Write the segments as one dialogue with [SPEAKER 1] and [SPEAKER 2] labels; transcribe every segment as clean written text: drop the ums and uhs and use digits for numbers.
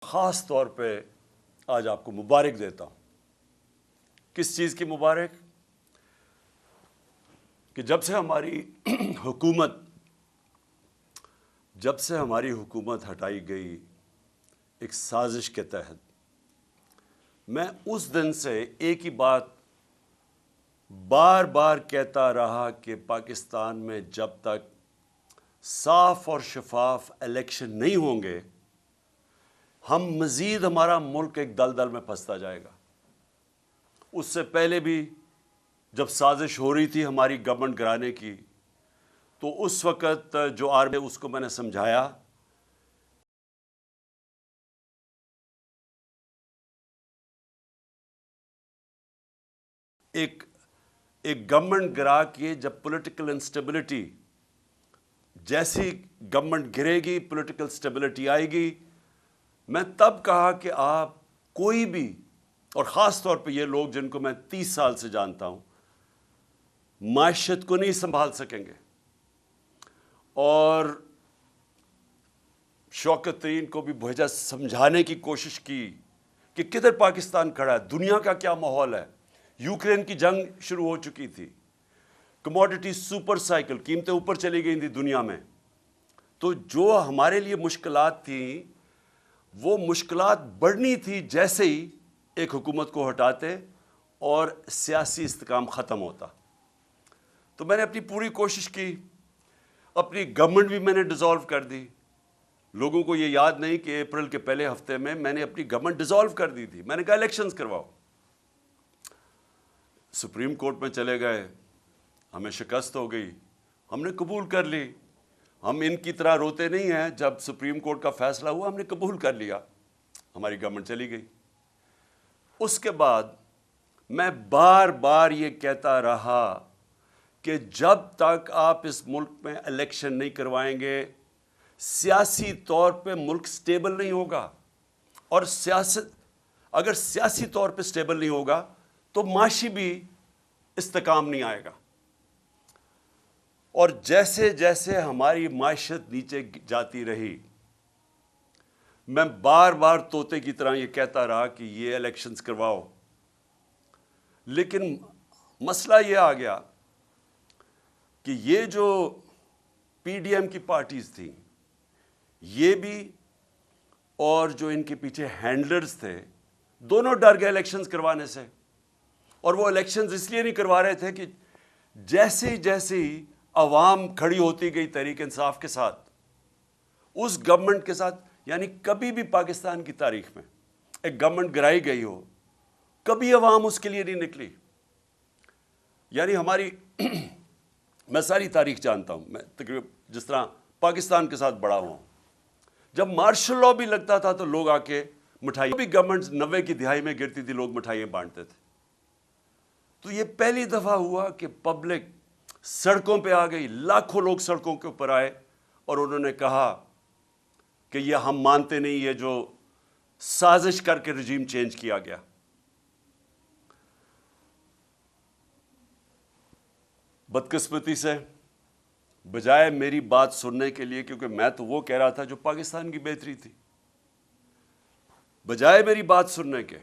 [SPEAKER 1] خاص طور پہ آج آپ کو مبارک دیتا ہوں۔ کس چیز کی مبارک؟ کہ جب سے ہماری حکومت ہٹائی گئی ایک سازش کے تحت، میں اس دن سے ایک ہی بات بار بار کہتا رہا کہ پاکستان میں جب تک صاف اور شفاف الیکشن نہیں ہوں گے، ہمارا ملک ایک دلدل میں پھنستا جائے گا۔ اس سے پہلے بھی جب سازش ہو رہی تھی ہماری گورنمنٹ گرانے کی، تو اس وقت جو اس کو میں نے سمجھایا ایک گورنمنٹ گرا کے جب پولیٹیکل انسٹیبلٹی، جیسی گورنمنٹ گرے گی پولیٹیکل اسٹیبلٹی آئے گی، میں تب کہا کہ آپ کوئی بھی، اور خاص طور پہ یہ لوگ جن کو میں 30 سال سے جانتا ہوں، معیشت کو نہیں سنبھال سکیں گے۔ اور شوکت ترین کو بھی بھیجا سمجھانے کی کوشش کی کہ کدھر پاکستان کھڑا ہے، دنیا کا کیا ماحول ہے۔ یوکرین کی جنگ شروع ہو چکی تھی، کموڈٹی سپر سائیکل، قیمتیں اوپر چلی گئی تھیں دنیا میں۔ تو جو ہمارے لیے مشکلات تھیں، وہ مشکلات بڑھنی تھی جیسے ہی ایک حکومت کو ہٹاتے اور سیاسی استحکام ختم ہوتا۔ تو میں نے اپنی پوری کوشش کی، اپنی گورنمنٹ بھی میں نے ڈیزالو کر دی۔ لوگوں کو یہ یاد نہیں کہ اپریل کے پہلے ہفتے میں نے اپنی گورنمنٹ ڈیزالو کر دی تھی۔ میں نے کہا الیکشنز کرواؤ۔ سپریم کورٹ میں چلے گئے، ہمیں شکست ہو گئی، ہم نے قبول کر لی۔ ہم ان کی طرح روتے نہیں ہیں، جب سپریم کورٹ کا فیصلہ ہوا ہم نے قبول کر لیا، ہماری گورنمنٹ چلی گئی۔ اس کے بعد میں بار بار یہ کہتا رہا کہ جب تک آپ اس ملک میں الیکشن نہیں کروائیں گے، سیاسی طور پہ ملک سٹیبل نہیں ہوگا، اور اگر سیاسی طور پہ سٹیبل نہیں ہوگا تو معاشی بھی استحکام نہیں آئے گا۔ اور جیسے جیسے ہماری معیشت نیچے جاتی رہی، میں بار بار طوطے کی طرح یہ کہتا رہا کہ یہ الیکشنز کرواؤ۔ لیکن مسئلہ یہ آ گیا کہ یہ جو پی ڈی ایم کی پارٹیز تھیں، یہ بھی اور جو ان کے پیچھے ہینڈلرز تھے، دونوں ڈر گئے الیکشنز کروانے سے۔ اور وہ الیکشنز اس لیے نہیں کروا رہے تھے کہ جیسے ہی عوام کھڑی ہوتی گئی تحریک انصاف کے ساتھ، اس گورنمنٹ کے ساتھ، یعنی کبھی بھی پاکستان کی تاریخ میں ایک گورنمنٹ گرائی گئی ہو، کبھی عوام اس کے لیے نہیں نکلی۔ یعنی میں ساری تاریخ جانتا ہوں، میں تقریباً جس طرح پاکستان کے ساتھ بڑا ہوں، جب مارشل لاء بھی لگتا تھا تو لوگ آ کے مٹھائی، بھی گورنمنٹ 90 کی دہائی میں گرتی تھی، لوگ مٹھائیاں بانٹتے تھے۔ تو یہ پہلی دفعہ ہوا کہ پبلک سڑکوں پہ آ گئی، لاکھوں لوگ سڑکوں کے اوپر آئے اور انہوں نے کہا کہ یہ ہم مانتے نہیں، یہ جو سازش کر کے رجیم چینج کیا گیا۔ بدقسمتی سے بجائے میری بات سننے کے لیے، کیونکہ میں تو وہ کہہ رہا تھا جو پاکستان کی بہتری تھی، بجائے میری بات سننے کے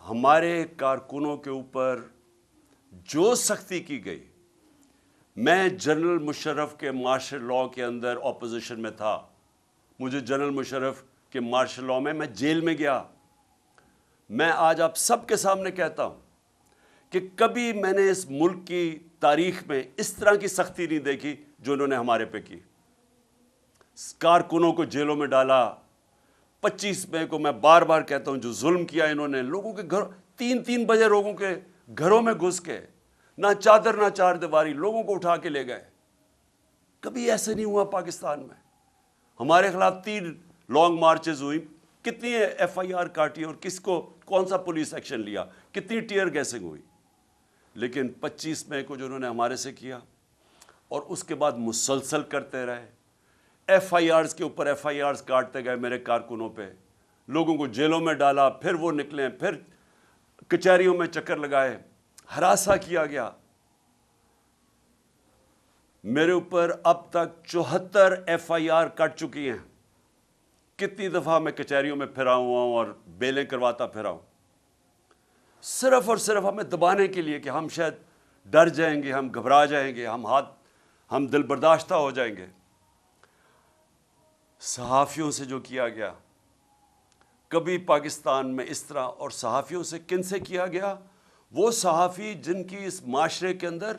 [SPEAKER 1] ہمارے کارکنوں کے اوپر جو سختی کی گئی۔ میں جنرل مشرف کے مارشل لاء کے اندر اپوزیشن میں تھا، مجھے جنرل مشرف کے مارشل لاء میں جیل میں گیا۔ میں آج آپ سب کے سامنے کہتا ہوں کہ کبھی میں نے اس ملک کی تاریخ میں اس طرح کی سختی نہیں دیکھی جو انہوں نے ہمارے پہ کی۔ کارکنوں کو جیلوں میں ڈالا۔ 25 مئی کو میں بار بار کہتا ہوں جو ظلم کیا انہوں نے، لوگوں کے گھر 3 بجے لوگوں کے گھروں میں گھس کے، نہ چادر نہ چار دیواری، لوگوں کو اٹھا کے لے گئے۔ کبھی ایسے نہیں ہوا پاکستان میں۔ ہمارے خلاف 3 لانگ مارچز ہوئی، کتنی ایف آئی آر کاٹی اور کس کو کون سا پولیس ایکشن لیا، کتنی ٹیئر گیسنگ ہوئی۔ لیکن 25 مئی کو جو انہوں نے ہمارے سے کیا، اور اس کے بعد مسلسل کرتے رہے، ایف آئی آرز کے اوپر ایف آئی آرز کاٹتے گئے میرے کارکنوں پہ، لوگوں کو جیلوں میں ڈالا، پھر وہ نکلے، پھر کچہریوں میں چکر لگائے، ہراساں کیا گیا۔ میرے اوپر اب تک 74 ایف آئی آر کٹ چکی ہیں، کتنی دفعہ میں کچہریوں میں پھرا ہوا ہوں اور بیلیں کرواتا پھرا ہوں، صرف اور صرف ہمیں دبانے کے لیے کہ ہم شاید ڈر جائیں گے، ہم گھبرا جائیں گے، ہم دل برداشتہ ہو جائیں گے۔ صحافیوں سے جو کیا گیا، کبھی پاکستان میں اس طرح، اور صحافیوں سے کن سے کیا گیا؟ وہ صحافی جن کی اس معاشرے کے اندر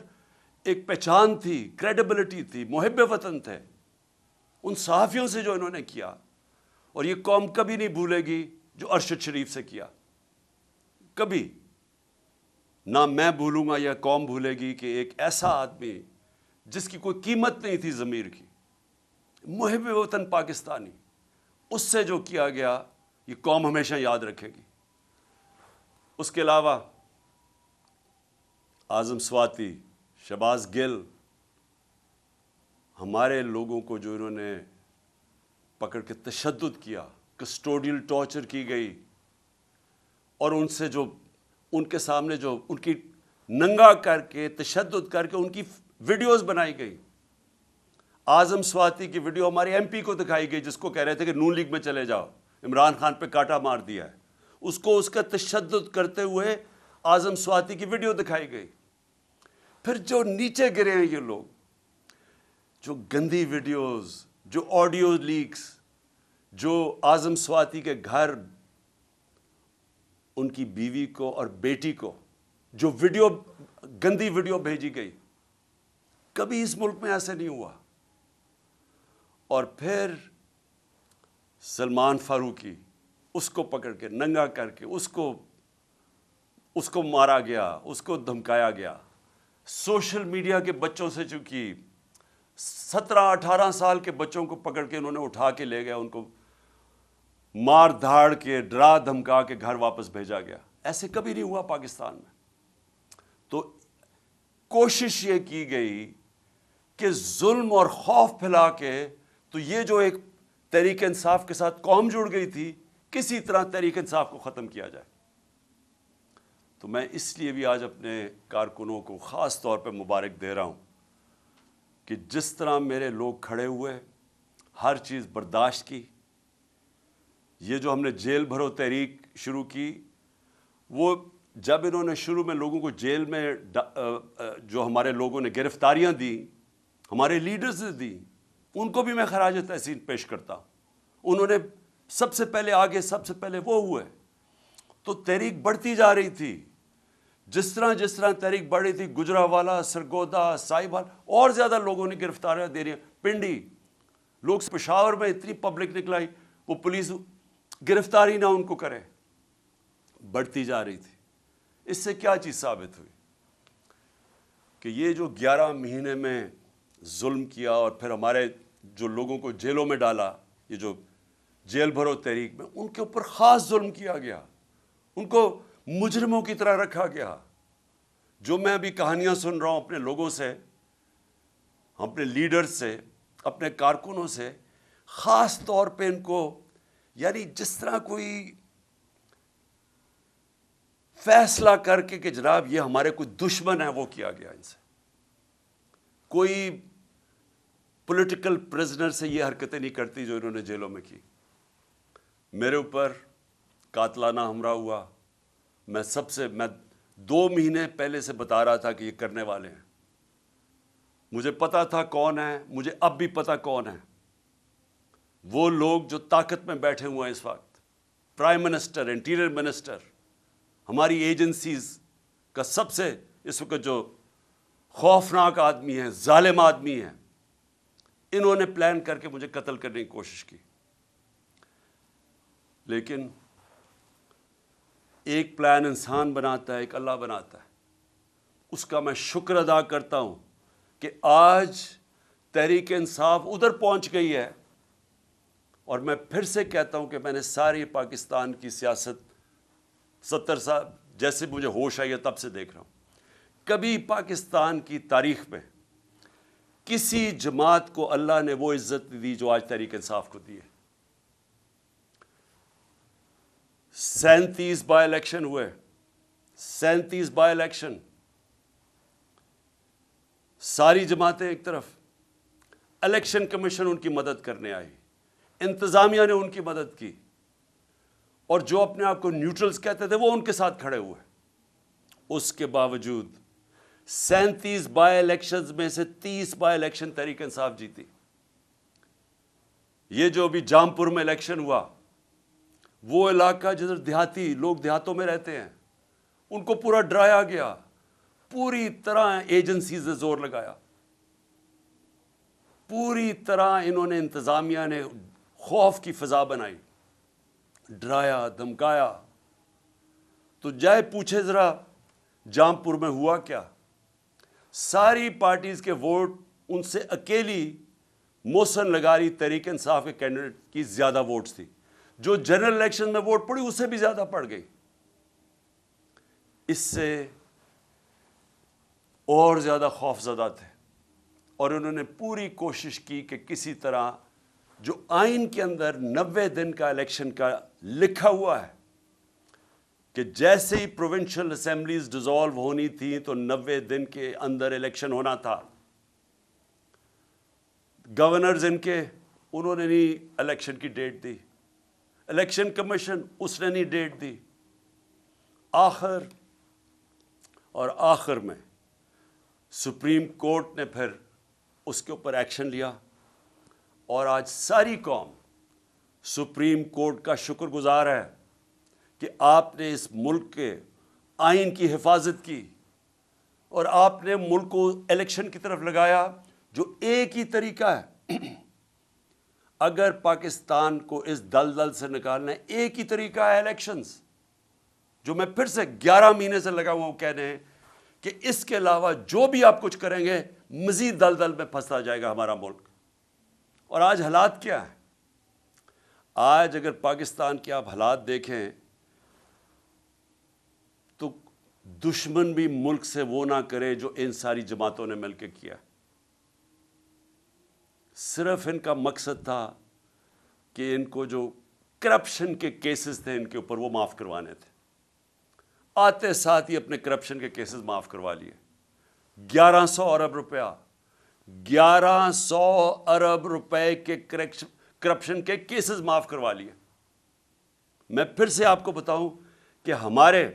[SPEAKER 1] ایک پہچان تھی، کریڈیبلٹی تھی، محب وطن تھے، ان صحافیوں سے جو انہوں نے کیا، اور یہ قوم کبھی نہیں بھولے گی جو ارشد شریف سے کیا، کبھی نہ میں بھولوں گا یا قوم بھولے گی کہ ایک ایسا آدمی جس کی کوئی قیمت نہیں تھی ضمیر کی، محب وطن پاکستانی، اس سے جو کیا گیا یہ قوم ہمیشہ یاد رکھے گی۔ اس کے علاوہ اعظم سواتی، شہباز گل، ہمارے لوگوں کو جو انہوں نے پکڑ کے تشدد کیا، کسٹوڈیل ٹارچر کی گئی، اور ان سے جو ان کے سامنے جو ان کی ننگا کر کے تشدد کر کے ان کی ویڈیوز بنائی گئی۔ اعظم سواتی کی ویڈیو ہمارے ایم پی کو دکھائی گئی، جس کو کہہ رہے تھے کہ نون لیگ میں چلے جاؤ، عمران خان پہ کاٹا مار دیا ہے، اس کو اس کا تشدد کرتے ہوئے اعظم سواتی کی ویڈیو دکھائی گئی۔ پھر جو نیچے گرے ہیں یہ لوگ، جو گندی ویڈیوز، جو آڈیو لیکس، جو اعظم سواتی کے گھر ان کی بیوی کو اور بیٹی کو جو ویڈیو، گندی ویڈیو بھیجی گئی، کبھی اس ملک میں ایسے نہیں ہوا۔ اور پھر سلمان فاروقی، اس کو پکڑ کے ننگا کر کے اس کو مارا گیا، اس کو دھمکایا گیا۔ سوشل میڈیا کے بچوں سے چونکہ 17-18 سال کے بچوں کو پکڑ کے انہوں نے اٹھا کے لے گیا، ان کو مار دھاڑ کے ڈرا دھمکا کے گھر واپس بھیجا گیا۔ ایسے کبھی نہیں ہوا پاکستان میں۔ تو کوشش یہ کی گئی کہ ظلم اور خوف پھیلا کے، تو یہ جو ایک تحریک انصاف کے ساتھ قوم جڑ گئی تھی، کسی طرح تحریک انصاف کو ختم کیا جائے۔ تو میں اس لیے بھی آج اپنے کارکنوں کو خاص طور پہ مبارک دے رہا ہوں کہ جس طرح میرے لوگ کھڑے ہوئے، ہر چیز برداشت کی۔ یہ جو ہم نے جیل بھرو تحریک شروع کی، وہ جب انہوں نے شروع میں لوگوں کو جیل میں جو ہمارے لوگوں نے گرفتاریاں دیں، ہمارے لیڈرز نے دیں، ان کو بھی میں خراج تحسین پیش کرتا ہوں۔ انہوں نے سب سے پہلے آگے، سب سے پہلے وہ ہوئے۔ تو تحریک بڑھتی جا رہی تھی، جس طرح تحریک بڑھ رہی تھی، گجرانوالہ، سرگودا، ساہیوال، اور زیادہ لوگوں نے گرفتاریاں دے رہی ہیں۔ پنڈی لوگ، پشاور میں اتنی پبلک نکلائی، وہ پولیس گرفتاری نہ ان کو کرے، بڑھتی جا رہی تھی۔ اس سے کیا چیز ثابت ہوئی کہ یہ جو 11 مہینے میں ظلم کیا، اور پھر ہمارے جو لوگوں کو جیلوں میں ڈالا، یہ جو جیل بھرو تحریک میں، ان کے اوپر خاص ظلم کیا گیا، ان کو مجرموں کی طرح رکھا گیا۔ جو میں ابھی کہانیاں سن رہا ہوں اپنے لوگوں سے، اپنے لیڈر سے، اپنے کارکنوں سے، خاص طور پہ ان کو، یعنی جس طرح کوئی فیصلہ کر کے کہ جناب یہ ہمارے کوئی دشمن ہے، وہ کیا گیا ان سے۔ کوئی پولیٹیکل پرزنر سے یہ حرکتیں نہیں کرتی جو انہوں نے جیلوں میں کی۔ میرے اوپر قاتلانہ حملہ ہوا، میں 2 مہینے پہلے سے بتا رہا تھا کہ یہ کرنے والے ہیں۔ مجھے پتا تھا کون ہے، مجھے اب بھی پتا کون ہے۔ وہ لوگ جو طاقت میں بیٹھے ہوئے ہیں اس وقت، پرائم منسٹر، انٹیریئر منسٹر، ہماری ایجنسیز کا سب سے اس وقت جو خوفناک آدمی ہے، ظالم آدمی ہے، انہوں نے پلان کر کے مجھے قتل کرنے کی کوشش کی۔ لیکن ایک پلان انسان بناتا ہے، ایک اللہ بناتا ہے۔ اس کا میں شکر ادا کرتا ہوں کہ آج تحریک انصاف ادھر پہنچ گئی ہے، اور میں پھر سے کہتا ہوں کہ میں نے ساری پاکستان کی سیاست 70 سال جیسے مجھے ہوش آئی ہے تب سے دیکھ رہا ہوں۔ کبھی پاکستان کی تاریخ میں کسی جماعت کو اللہ نے وہ عزت دی جو آج تحریک انصاف کو دی ہے۔ 37 بائی الیکشن ہوئے، 37 بائی الیکشن، ساری جماعتیں ایک طرف، الیکشن کمیشن ان کی مدد کرنے آئی، انتظامیہ نے ان کی مدد کی، اور جو اپنے آپ کو نیوٹرلز کہتے تھے وہ ان کے ساتھ کھڑے ہوئے۔ اس کے باوجود 37 بائی الیکشنز میں سے 30 بائی الیکشن تحریک انصاف جیتی۔ یہ جو ابھی جامپور میں الیکشن ہوا، وہ علاقہ جدھر دیہاتی لوگ دیہاتوں میں رہتے ہیں، ان کو پورا ڈرایا گیا، پوری طرح ایجنسیز نے زور لگایا، پوری طرح انہوں نے، انتظامیہ نے خوف کی فضا بنائی، ڈرایا دھمکایا۔ تو جائے پوچھے ذرا جامپور میں ہوا کیا؟ ساری پارٹیز کے ووٹ ان سے اکیلی محسن لغاری تحریک انصاف کے کینڈیڈیٹ کی زیادہ ووٹس تھی، جو جنرل الیکشن میں ووٹ پڑی اس سے بھی زیادہ پڑ گئی۔ اس سے اور زیادہ خوف زدہ تھے، اور انہوں نے پوری کوشش کی کہ کسی طرح جو آئین کے اندر 90 دن کا الیکشن کا لکھا ہوا ہے کہ جیسے ہی پروونشل اسمبلیز ڈیزالو ہونی تھی تو 90 دن کے اندر الیکشن ہونا تھا۔ گورنرز ان کے، انہوں نے نہیں الیکشن کی ڈیٹ دی، الیکشن کمیشن اس نے نہیں ڈیٹ دی۔ آخر میں سپریم کورٹ نے پھر اس کے اوپر ایکشن لیا، اور آج ساری قوم سپریم کورٹ کا شکر گزار ہے کہ آپ نے اس ملک کے آئین کی حفاظت کی، اور آپ نے ملک کو الیکشن کی طرف لگایا جو ایک ہی طریقہ ہے۔ اگر پاکستان کو اس دلدل سے نکالنا ہے، ایک ہی طریقہ ہے الیکشنز، جو میں پھر سے 11 مہینے سے لگا ہوا ہوں کہنے ہیں کہ اس کے علاوہ جو بھی آپ کچھ کریں گے مزید دلدل میں پھنستا جائے گا ہمارا ملک۔ اور آج حالات کیا ہیں؟ آج اگر پاکستان کے آپ حالات دیکھیں تو دشمن بھی ملک سے وہ نہ کرے جو ان ساری جماعتوں نے مل کے کیا۔ صرف ان کا مقصد تھا کہ ان کو جو کرپشن کے کیسز تھے ان کے اوپر وہ معاف کروانے تھے، آتے ساتھ ہی اپنے کرپشن کے کیسز معاف کروا لیے۔ 1100 ارب روپیہ، 1100 ارب روپے کے کرپشن کے کیسز معاف کروا لیے۔ میں پھر سے آپ کو بتاؤں کہ ہمارے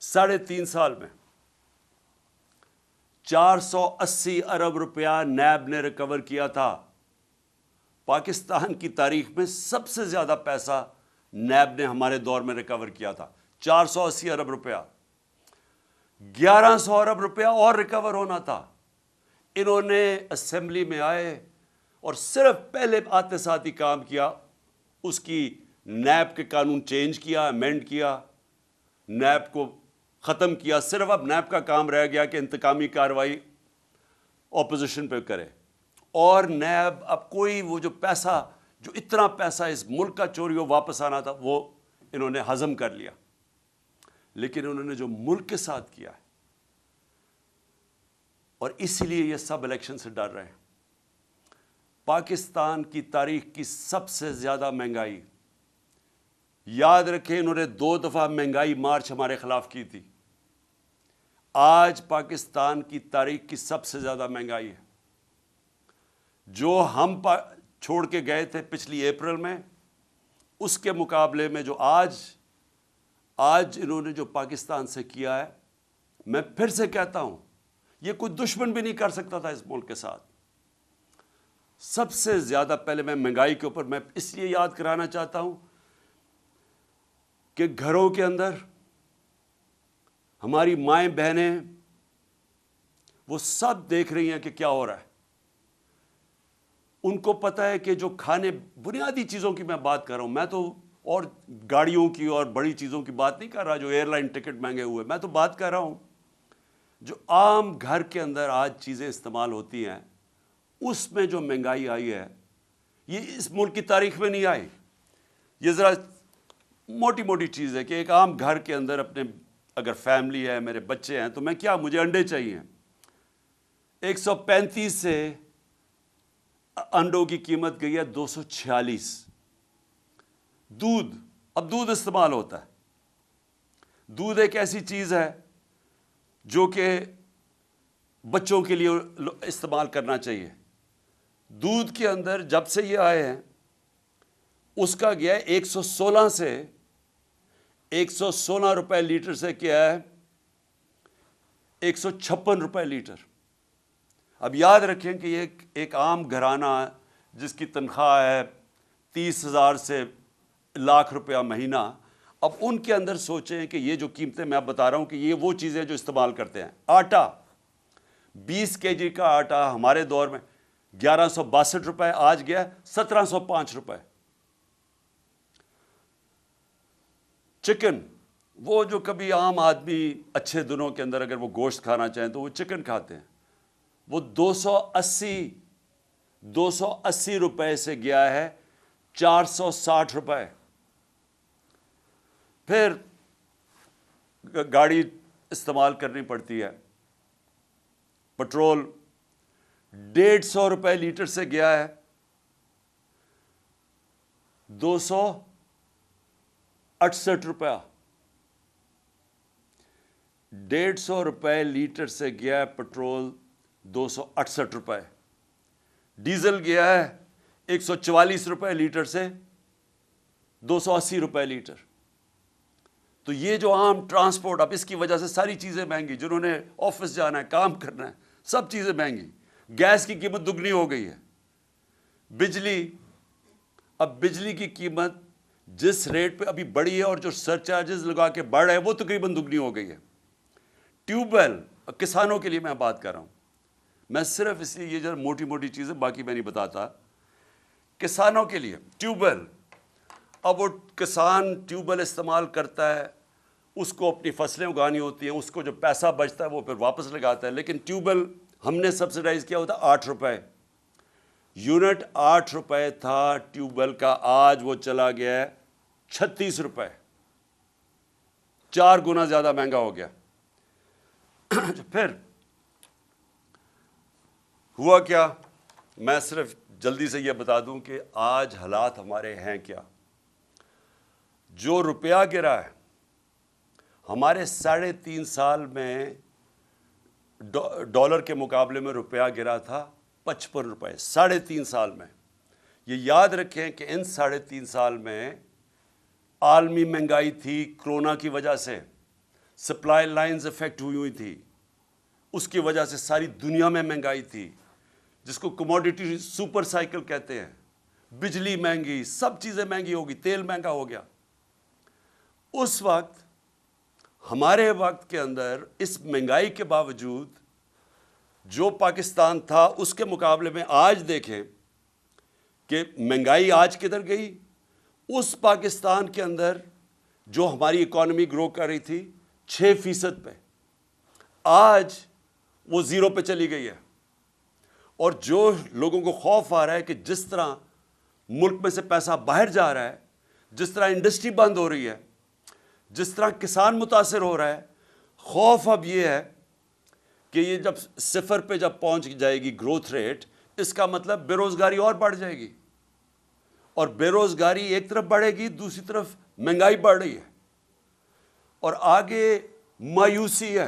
[SPEAKER 1] 3.5 سال میں 480 ارب روپیہ نیب نے ریکور کیا تھا۔ پاکستان کی تاریخ میں سب سے زیادہ پیسہ نیب نے ہمارے دور میں ریکور کیا تھا، 480 ارب روپیہ۔ 1100 ارب روپیہ اور ریکور ہونا تھا۔ انہوں نے اسمبلی میں آئے اور صرف پہلے آتے ساتھ ہی کام کیا، اس کی نیب کے قانون چینج کیا، امینڈ کیا، نیب کو ختم کیا۔ صرف اب نیب کا کام رہ گیا کہ انتقامی کارروائی اپوزیشن پہ کرے، اور نیب اب کوئی وہ جو پیسہ، جو اتنا پیسہ اس ملک کا چوری ہو واپس آنا تھا، وہ انہوں نے ہضم کر لیا۔ لیکن انہوں نے جو ملک کے ساتھ کیا ہے، اور اسی لیے یہ سب الیکشن سے ڈر رہے ہیں۔ پاکستان کی تاریخ کی سب سے زیادہ مہنگائی، یاد رکھیں انہوں نے 2 دفعہ مہنگائی مارچ ہمارے خلاف کی تھی۔ آج پاکستان کی تاریخ کی سب سے زیادہ مہنگائی ہے۔ جو ہم چھوڑ کے گئے تھے پچھلی اپریل میں، اس کے مقابلے میں جو آج انہوں نے جو پاکستان سے کیا ہے، میں پھر سے کہتا ہوں یہ کوئی دشمن بھی نہیں کر سکتا تھا اس ملک کے ساتھ۔ سب سے زیادہ پہلے میں مہنگائی کے اوپر میں اس لیے یاد کرانا چاہتا ہوں کہ گھروں کے اندر ہماری مائیں بہنیں وہ سب دیکھ رہی ہیں کہ کیا ہو رہا ہے۔ ان کو پتہ ہے کہ جو کھانے، بنیادی چیزوں کی میں بات کر رہا ہوں، میں تو اور گاڑیوں کی اور بڑی چیزوں کی بات نہیں کر رہا جو ایئر لائن ٹکٹ مہنگے ہوئے، میں تو بات کر رہا ہوں جو عام گھر کے اندر آج چیزیں استعمال ہوتی ہیں، اس میں جو مہنگائی آئی ہے یہ اس ملک کی تاریخ میں نہیں آئی۔ یہ ذرا موٹی موٹی چیز ہے کہ ایک عام گھر کے اندر اپنے اگر فیملی ہے، میرے بچے ہیں، تو میں کیا، مجھے انڈے چاہیے، 135 سے انڈوں کی قیمت گئی ہے 246۔ دودھ، اب دودھ استعمال ہوتا ہے۔ دودھ ایک ایسی چیز ہے جو کہ بچوں کے لیے استعمال کرنا چاہیے۔ دودھ کے اندر جب سے یہ آئے ہیں اس کا گیا ہے 116 سے 116 روپے لیٹر سے کیا ہے 156 روپے لیٹر۔ اب یاد رکھیں کہ یہ ایک عام گھرانہ جس کی تنخواہ ہے 30,000 سے لاکھ روپیہ مہینہ، اب ان کے اندر سوچیں کہ یہ جو قیمتیں میں بتا رہا ہوں کہ یہ وہ چیزیں جو استعمال کرتے ہیں۔ آٹا 20 kg کا آٹا ہمارے دور میں 1162 روپے، آج گیا 1705 روپے۔ چکن، وہ جو کبھی عام آدمی اچھے دنوں کے اندر اگر وہ گوشت کھانا چاہیں تو وہ چکن کھاتے ہیں، وہ 280 روپے سے گیا ہے 460 روپے۔ پھر گاڑی استعمال کرنی پڑتی ہے، پٹرول 150 روپے لیٹر سے گیا ہے 268 روپیہ۔ 150 روپے لیٹر سے گیا ہے پٹرول 268 روپے۔ ڈیزل گیا ہے 144 روپے لیٹر سے 280 روپے لیٹر۔ تو یہ جو عام ٹرانسپورٹ، اب اس کی وجہ سے ساری چیزیں مہنگی، جنہوں نے آفس جانا ہے، کام کرنا ہے، سب چیزیں مہنگی۔ گیس کی قیمت دگنی ہو گئی ہے۔ اب بجلی کی قیمت جس ریٹ پہ ابھی بڑھی ہے اور جو سر چارجز لگا کے بڑھ رہے ہیں وہ تقریباً دگنی ہو گئی ہے۔ ٹیوب ویل، کسانوں کے لیے میں بات کر رہا ہوں، میں صرف اس لیے یہ جو موٹی موٹی چیزیں باقی میں نہیں بتاتا، کسانوں کے لیے ٹیوب ویل، اب وہ کسان ٹیوب ویل استعمال کرتا ہے، اس کو اپنی فصلیں اگانی ہوتی ہیں، اس کو جو پیسہ بچتا ہے وہ پھر واپس لگاتا ہے، لیکن ٹیوب ویل ہم نے سبسڈائز کیا ہوتا 8 روپے یونٹ، 8 روپے تھا ٹیوب ویل کا، آج وہ چلا گیا ہے 36 روپے، 4 گنا زیادہ مہنگا ہو گیا۔ پھر ہوا کیا، میں صرف جلدی سے یہ بتا دوں کہ آج حالات ہمارے ہیں کیا۔ جو روپیہ گرا ہے، ہمارے 3.5 سال میں ڈالر کے مقابلے میں روپیہ گرا تھا 55 روپے، 3.5 سال میں۔ یہ یاد رکھیں کہ ان 3.5 سال میں عالمی مہنگائی تھی، کرونا کی وجہ سے سپلائی لائنز افیکٹ ہوئی تھی، اس کی وجہ سے ساری دنیا میں مہنگائی تھی، جس کو کموڈیٹی سپر سائیکل کہتے ہیں۔ بجلی مہنگی، سب چیزیں مہنگی ہوگی، تیل مہنگا ہو گیا۔ اس وقت ہمارے وقت کے اندر اس مہنگائی کے باوجود جو پاکستان تھا اس کے مقابلے میں آج دیکھیں کہ مہنگائی آج کدھر گئی۔ اس پاکستان کے اندر جو ہماری اکانومی گرو کر رہی تھی 6% پہ، آج وہ 0 پہ چلی گئی ہے۔ اور جو لوگوں کو خوف آ رہا ہے کہ جس طرح ملک میں سے پیسہ باہر جا رہا ہے، جس طرح انڈسٹری بند ہو رہی ہے، جس طرح کسان متاثر ہو رہا ہے، خوف اب یہ ہے کہ یہ جب 0 پہ جب پہنچ جائے گی گروتھ ریٹ، اس کا مطلب بے روزگاری اور بڑھ جائے گی، اور بے روزگاری ایک طرف بڑھے گی، دوسری طرف مہنگائی بڑھ رہی ہے، اور آگے مایوسی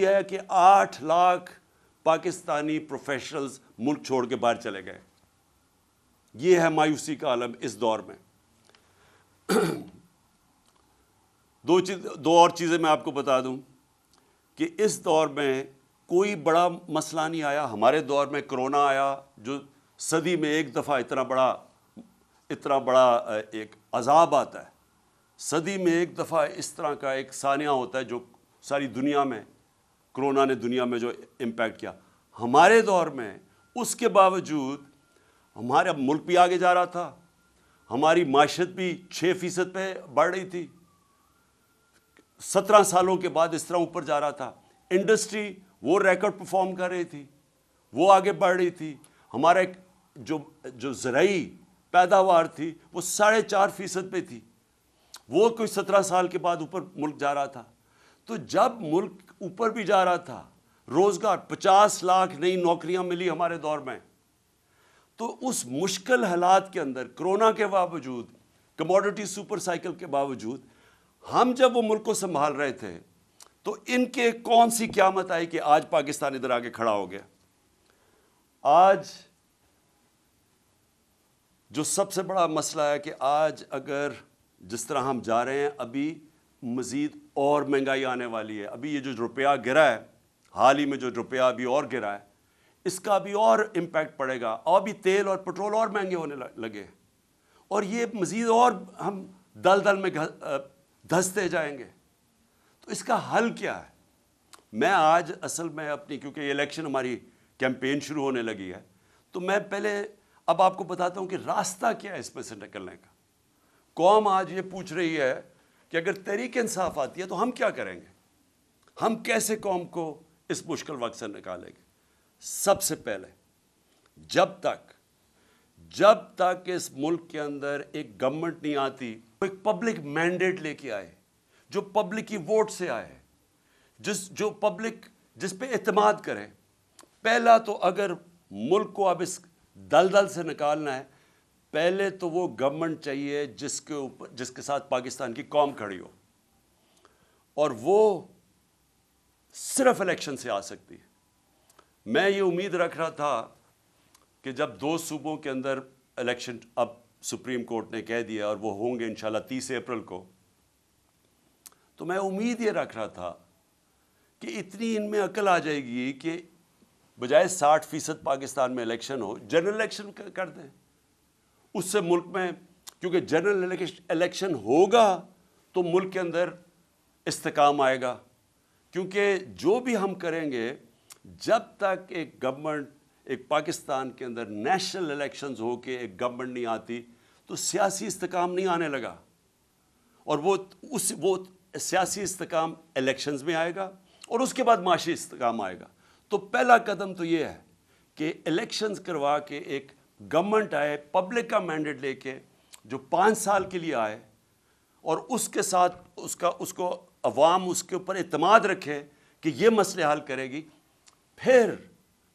[SPEAKER 1] ہے کہ 8 لاکھ پاکستانی پروفیشنلز ملک چھوڑ کے باہر چلے گئے۔ یہ ہے مایوسی کا عالم اس دور میں۔ دو اور چیزیں میں آپ کو بتا دوں کہ اس دور میں کوئی بڑا مسئلہ نہیں آیا۔ ہمارے دور میں کرونا آیا، جو صدی میں ایک دفعہ اتنا بڑا ایک عذاب آتا ہے، صدی میں ایک دفعہ اس طرح کا ایک سانحہ ہوتا ہے جو ساری دنیا میں، کرونا نے دنیا میں جو امپیکٹ کیا۔ ہمارے دور میں اس کے باوجود ہمارا ملک بھی آگے جا رہا تھا، ہماری معیشت بھی 6% پہ بڑھ رہی تھی، 17 سالوں کے بعد اس طرح اوپر جا رہا تھا۔ انڈسٹری وہ ریکارڈ پرفارم کر رہی تھی، وہ آگے بڑھ رہی تھی۔ ہمارا ایک جو زرعی پیداوار تھی وہ 4.5% پہ تھی، وہ کوئی 17 سال کے بعد اوپر ملک جا رہا تھا۔ تو جب ملک اوپر بھی جا رہا تھا، روزگار 50 لاکھ نئی نوکریاں ملی ہمارے دور میں، تو اس مشکل حالات کے اندر، کرونا کے باوجود، کموڈٹی سپر سائیکل کے باوجود، ہم جب وہ ملک کو سنبھال رہے تھے تو ان کے کون سی قیامت آئی کہ آج پاکستان ادھر آگے کھڑا ہو گیا۔ آج جو سب سے بڑا مسئلہ ہے کہ آج اگر جس طرح ہم جا رہے ہیں ابھی مزید اور مہنگائی آنے والی ہے. ابھی یہ جو روپیہ گرا ہے, حال ہی میں جو روپیہ ابھی اور گرا ہے, اس کا بھی اور امپیکٹ پڑے گا. اور بھی تیل اور پٹرول اور مہنگے ہونے لگے, اور یہ مزید اور ہم دل میں دھستے جائیں گے. تو اس کا حل کیا ہے؟ میں آج اصل میں اپنی, کیونکہ یہ الیکشن ہماری کیمپین شروع ہونے لگی ہے, تو میں پہلے اب آپ کو بتاتا ہوں کہ راستہ کیا ہے اس میں سے نکلنے کا. قوم آج یہ پوچھ رہی ہے کہ اگر تحریک انصاف آتی ہے تو ہم کیا کریں گے, ہم کیسے قوم کو اس مشکل وقت سے نکالیں گے. سب سے پہلے جب تک اس ملک کے اندر ایک گورنمنٹ نہیں آتی, ایک پبلک مینڈیٹ لے کے آئے, جو پبلک کی ووٹ سے آئے, جو پبلک جس پہ اعتماد کرے. پہلا تو اگر ملک کو اب اس دلدل سے نکالنا ہے, پہلے تو وہ گورنمنٹ چاہیے جس کے ساتھ پاکستان کی قوم کھڑی ہو, اور وہ صرف الیکشن سے آ سکتی ہے. میں یہ امید رکھ رہا تھا کہ جب 2 صوبوں کے اندر الیکشن اب سپریم کورٹ نے کہہ دیا اور وہ ہوں گے انشاءاللہ 30 اپریل کو, تو میں امید یہ رکھ رہا تھا کہ اتنی ان میں عقل آ جائے گی کہ بجائے 60% پاکستان میں الیکشن ہو, جنرل الیکشن کر دیں. اس سے ملک میں, کیونکہ جنرل الیکشن ہوگا تو ملک کے اندر استحکام آئے گا. کیونکہ جو بھی ہم کریں گے, جب تک ایک گورنمنٹ, ایک پاکستان کے اندر نیشنل الیکشنز ہو کے ایک گورنمنٹ نہیں آتی, تو سیاسی استحکام نہیں آنے لگا. اور وہ سیاسی استحکام الیکشنز میں آئے گا, اور اس کے بعد معاشی استحکام آئے گا. تو پہلا قدم تو یہ ہے کہ الیکشنز کروا کے ایک گورنمنٹ آئے پبلک کا مینڈیٹ لے کے, جو 5 سال کے لیے آئے, اور اس کے ساتھ اس کو عوام اس کے اوپر اعتماد رکھے کہ یہ مسئلے حل کرے گی. پھر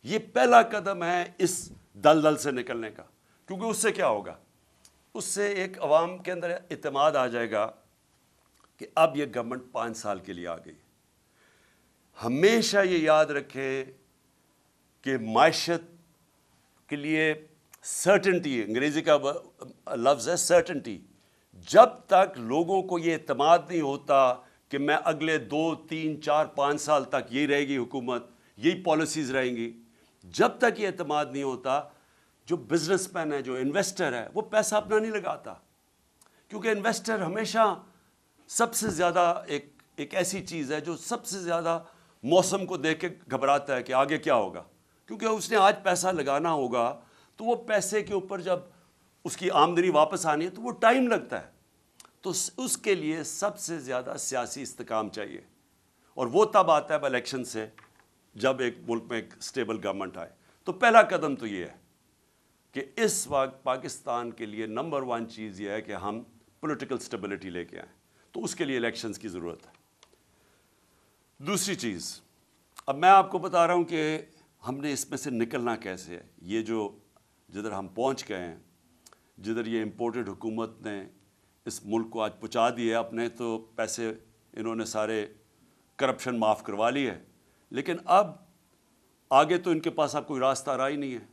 [SPEAKER 1] یہ پہلا قدم ہے اس دلدل سے نکلنے کا. کیونکہ اس سے کیا ہوگا, اس سے ایک عوام کے اندر اعتماد آ جائے گا کہ اب یہ گورنمنٹ 5 سال کے لیے آ گئی. ہمیشہ یہ یاد رکھے کہ معیشت کے لیے سرٹنٹی, انگریزی کا لفظ ہے سرٹنٹی, جب تک لوگوں کو یہ اعتماد نہیں ہوتا کہ میں اگلے 2 3 4 5 سال تک یہی رہے گی حکومت, یہی پالیسیز رہیں گی, جب تک یہ اعتماد نہیں ہوتا, جو بزنس مین ہے, جو انویسٹر ہے, وہ پیسہ اپنا نہیں لگاتا. کیونکہ انویسٹر ہمیشہ سب سے زیادہ ایک ایسی چیز ہے جو سب سے زیادہ موسم کو دیکھ کے گھبراتا ہے کہ آگے کیا ہوگا. کیونکہ اس نے آج پیسہ لگانا ہوگا, تو وہ پیسے کے اوپر جب اس کی آمدنی واپس آنی ہے تو وہ ٹائم لگتا ہے. تو اس کے لیے سب سے زیادہ سیاسی استحکام چاہیے, اور وہ تب آتا ہے الیکشن سے, جب ایک ملک میں ایک اسٹیبل گورنمنٹ آئے. تو پہلا قدم تو یہ ہے کہ اس وقت پاکستان کے لیے نمبر 1 چیز یہ ہے کہ ہم پولیٹیکل اسٹیبلٹی لے کے آئیں. تو اس کے لیے الیکشنز کی ضرورت ہے. دوسری چیز, اب میں آپ کو بتا رہا ہوں کہ ہم نے اس میں سے نکلنا کیسے ہے. یہ جو جدھر ہم پہنچ گئے ہیں, جدھر یہ امپورٹڈ حکومت نے اس ملک کو آج پہنچا دیا اپنے, تو پیسے انہوں نے سارے کرپشن معاف کروا لی ہے, لیکن اب آگے تو ان کے پاس اب کوئی راستہ رہا ہی نہیں ہے.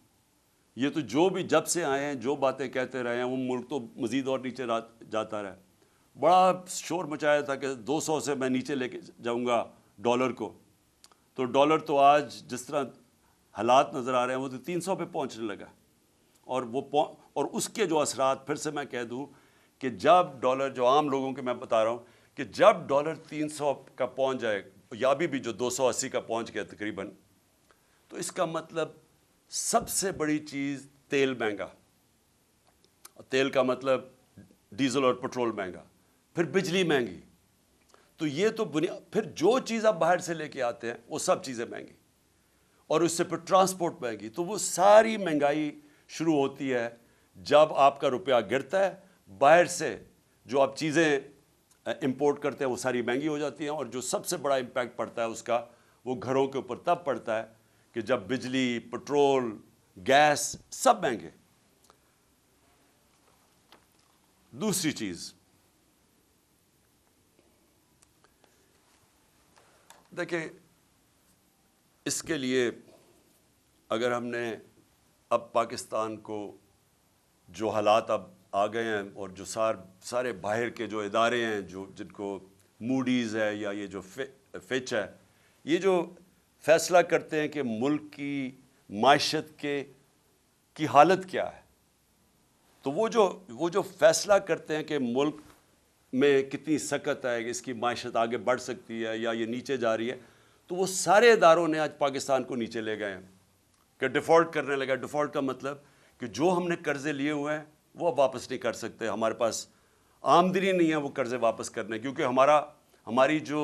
[SPEAKER 1] یہ تو جو بھی جب سے آئے ہیں جو باتیں کہتے رہے ہیں, وہ ملک تو مزید اور نیچے جاتا رہا. بڑا شور مچایا تھا کہ 200 سے میں نیچے لے کے جاؤں گا ڈالر کو, تو ڈالر تو آج جس طرح حالات نظر آ رہے ہیں وہ تو 300 پہ پہنچنے لگا. اور اس کے جو اثرات, پھر سے میں کہہ دوں کہ جب ڈالر, جو عام لوگوں کے میں بتا رہا ہوں کہ جب ڈالر 300 کا پہنچ جائے, یا بھی جو 280 کا پہنچ گیا تقریباً, تو اس کا مطلب سب سے بڑی چیز تیل مہنگا, تیل کا مطلب ڈیزل اور پٹرول مہنگا, پھر بجلی مہنگی. تو یہ تو پھر جو چیز آپ باہر سے لے کے آتے ہیں وہ سب چیزیں مہنگی, اور اس سے پھر ٹرانسپورٹ مہنگی. تو وہ ساری مہنگائی شروع ہوتی ہے جب آپ کا روپیہ گرتا ہے. باہر سے جو آپ چیزیں امپورٹ کرتے ہیں وہ ساری مہنگی ہو جاتی ہیں, اور جو سب سے بڑا امپیکٹ پڑتا ہے اس کا, وہ گھروں کے اوپر تب پڑتا ہے کہ جب بجلی, پٹرول, گیس سب مہنگے. دوسری چیز دیکھیں, اس کے لیے اگر ہم نے اب پاکستان کو جو حالات اب آ گئے ہیں اور جو سارے باہر کے جو ادارے ہیں جن کو موڈیز ہے یا یہ جو فچ ہے، یہ جو فیصلہ کرتے ہیں کہ ملک کی معیشت کی حالت کیا ہے، تو وہ جو فیصلہ کرتے ہیں کہ ملک میں کتنی سکت ہے، اس کی معیشت آگے بڑھ سکتی ہے یا یہ نیچے جا رہی ہے، تو وہ سارے اداروں نے آج پاکستان کو نیچے لے گئے ہیں کہ ڈیفالٹ کرنے لگا۔ ڈیفالٹ کا مطلب کہ جو ہم نے قرضے لیے ہوئے ہیں وہ اب واپس نہیں کر سکتے، ہمارے پاس آمدنی نہیں ہے وہ قرضے واپس کرنے، کیونکہ ہماری جو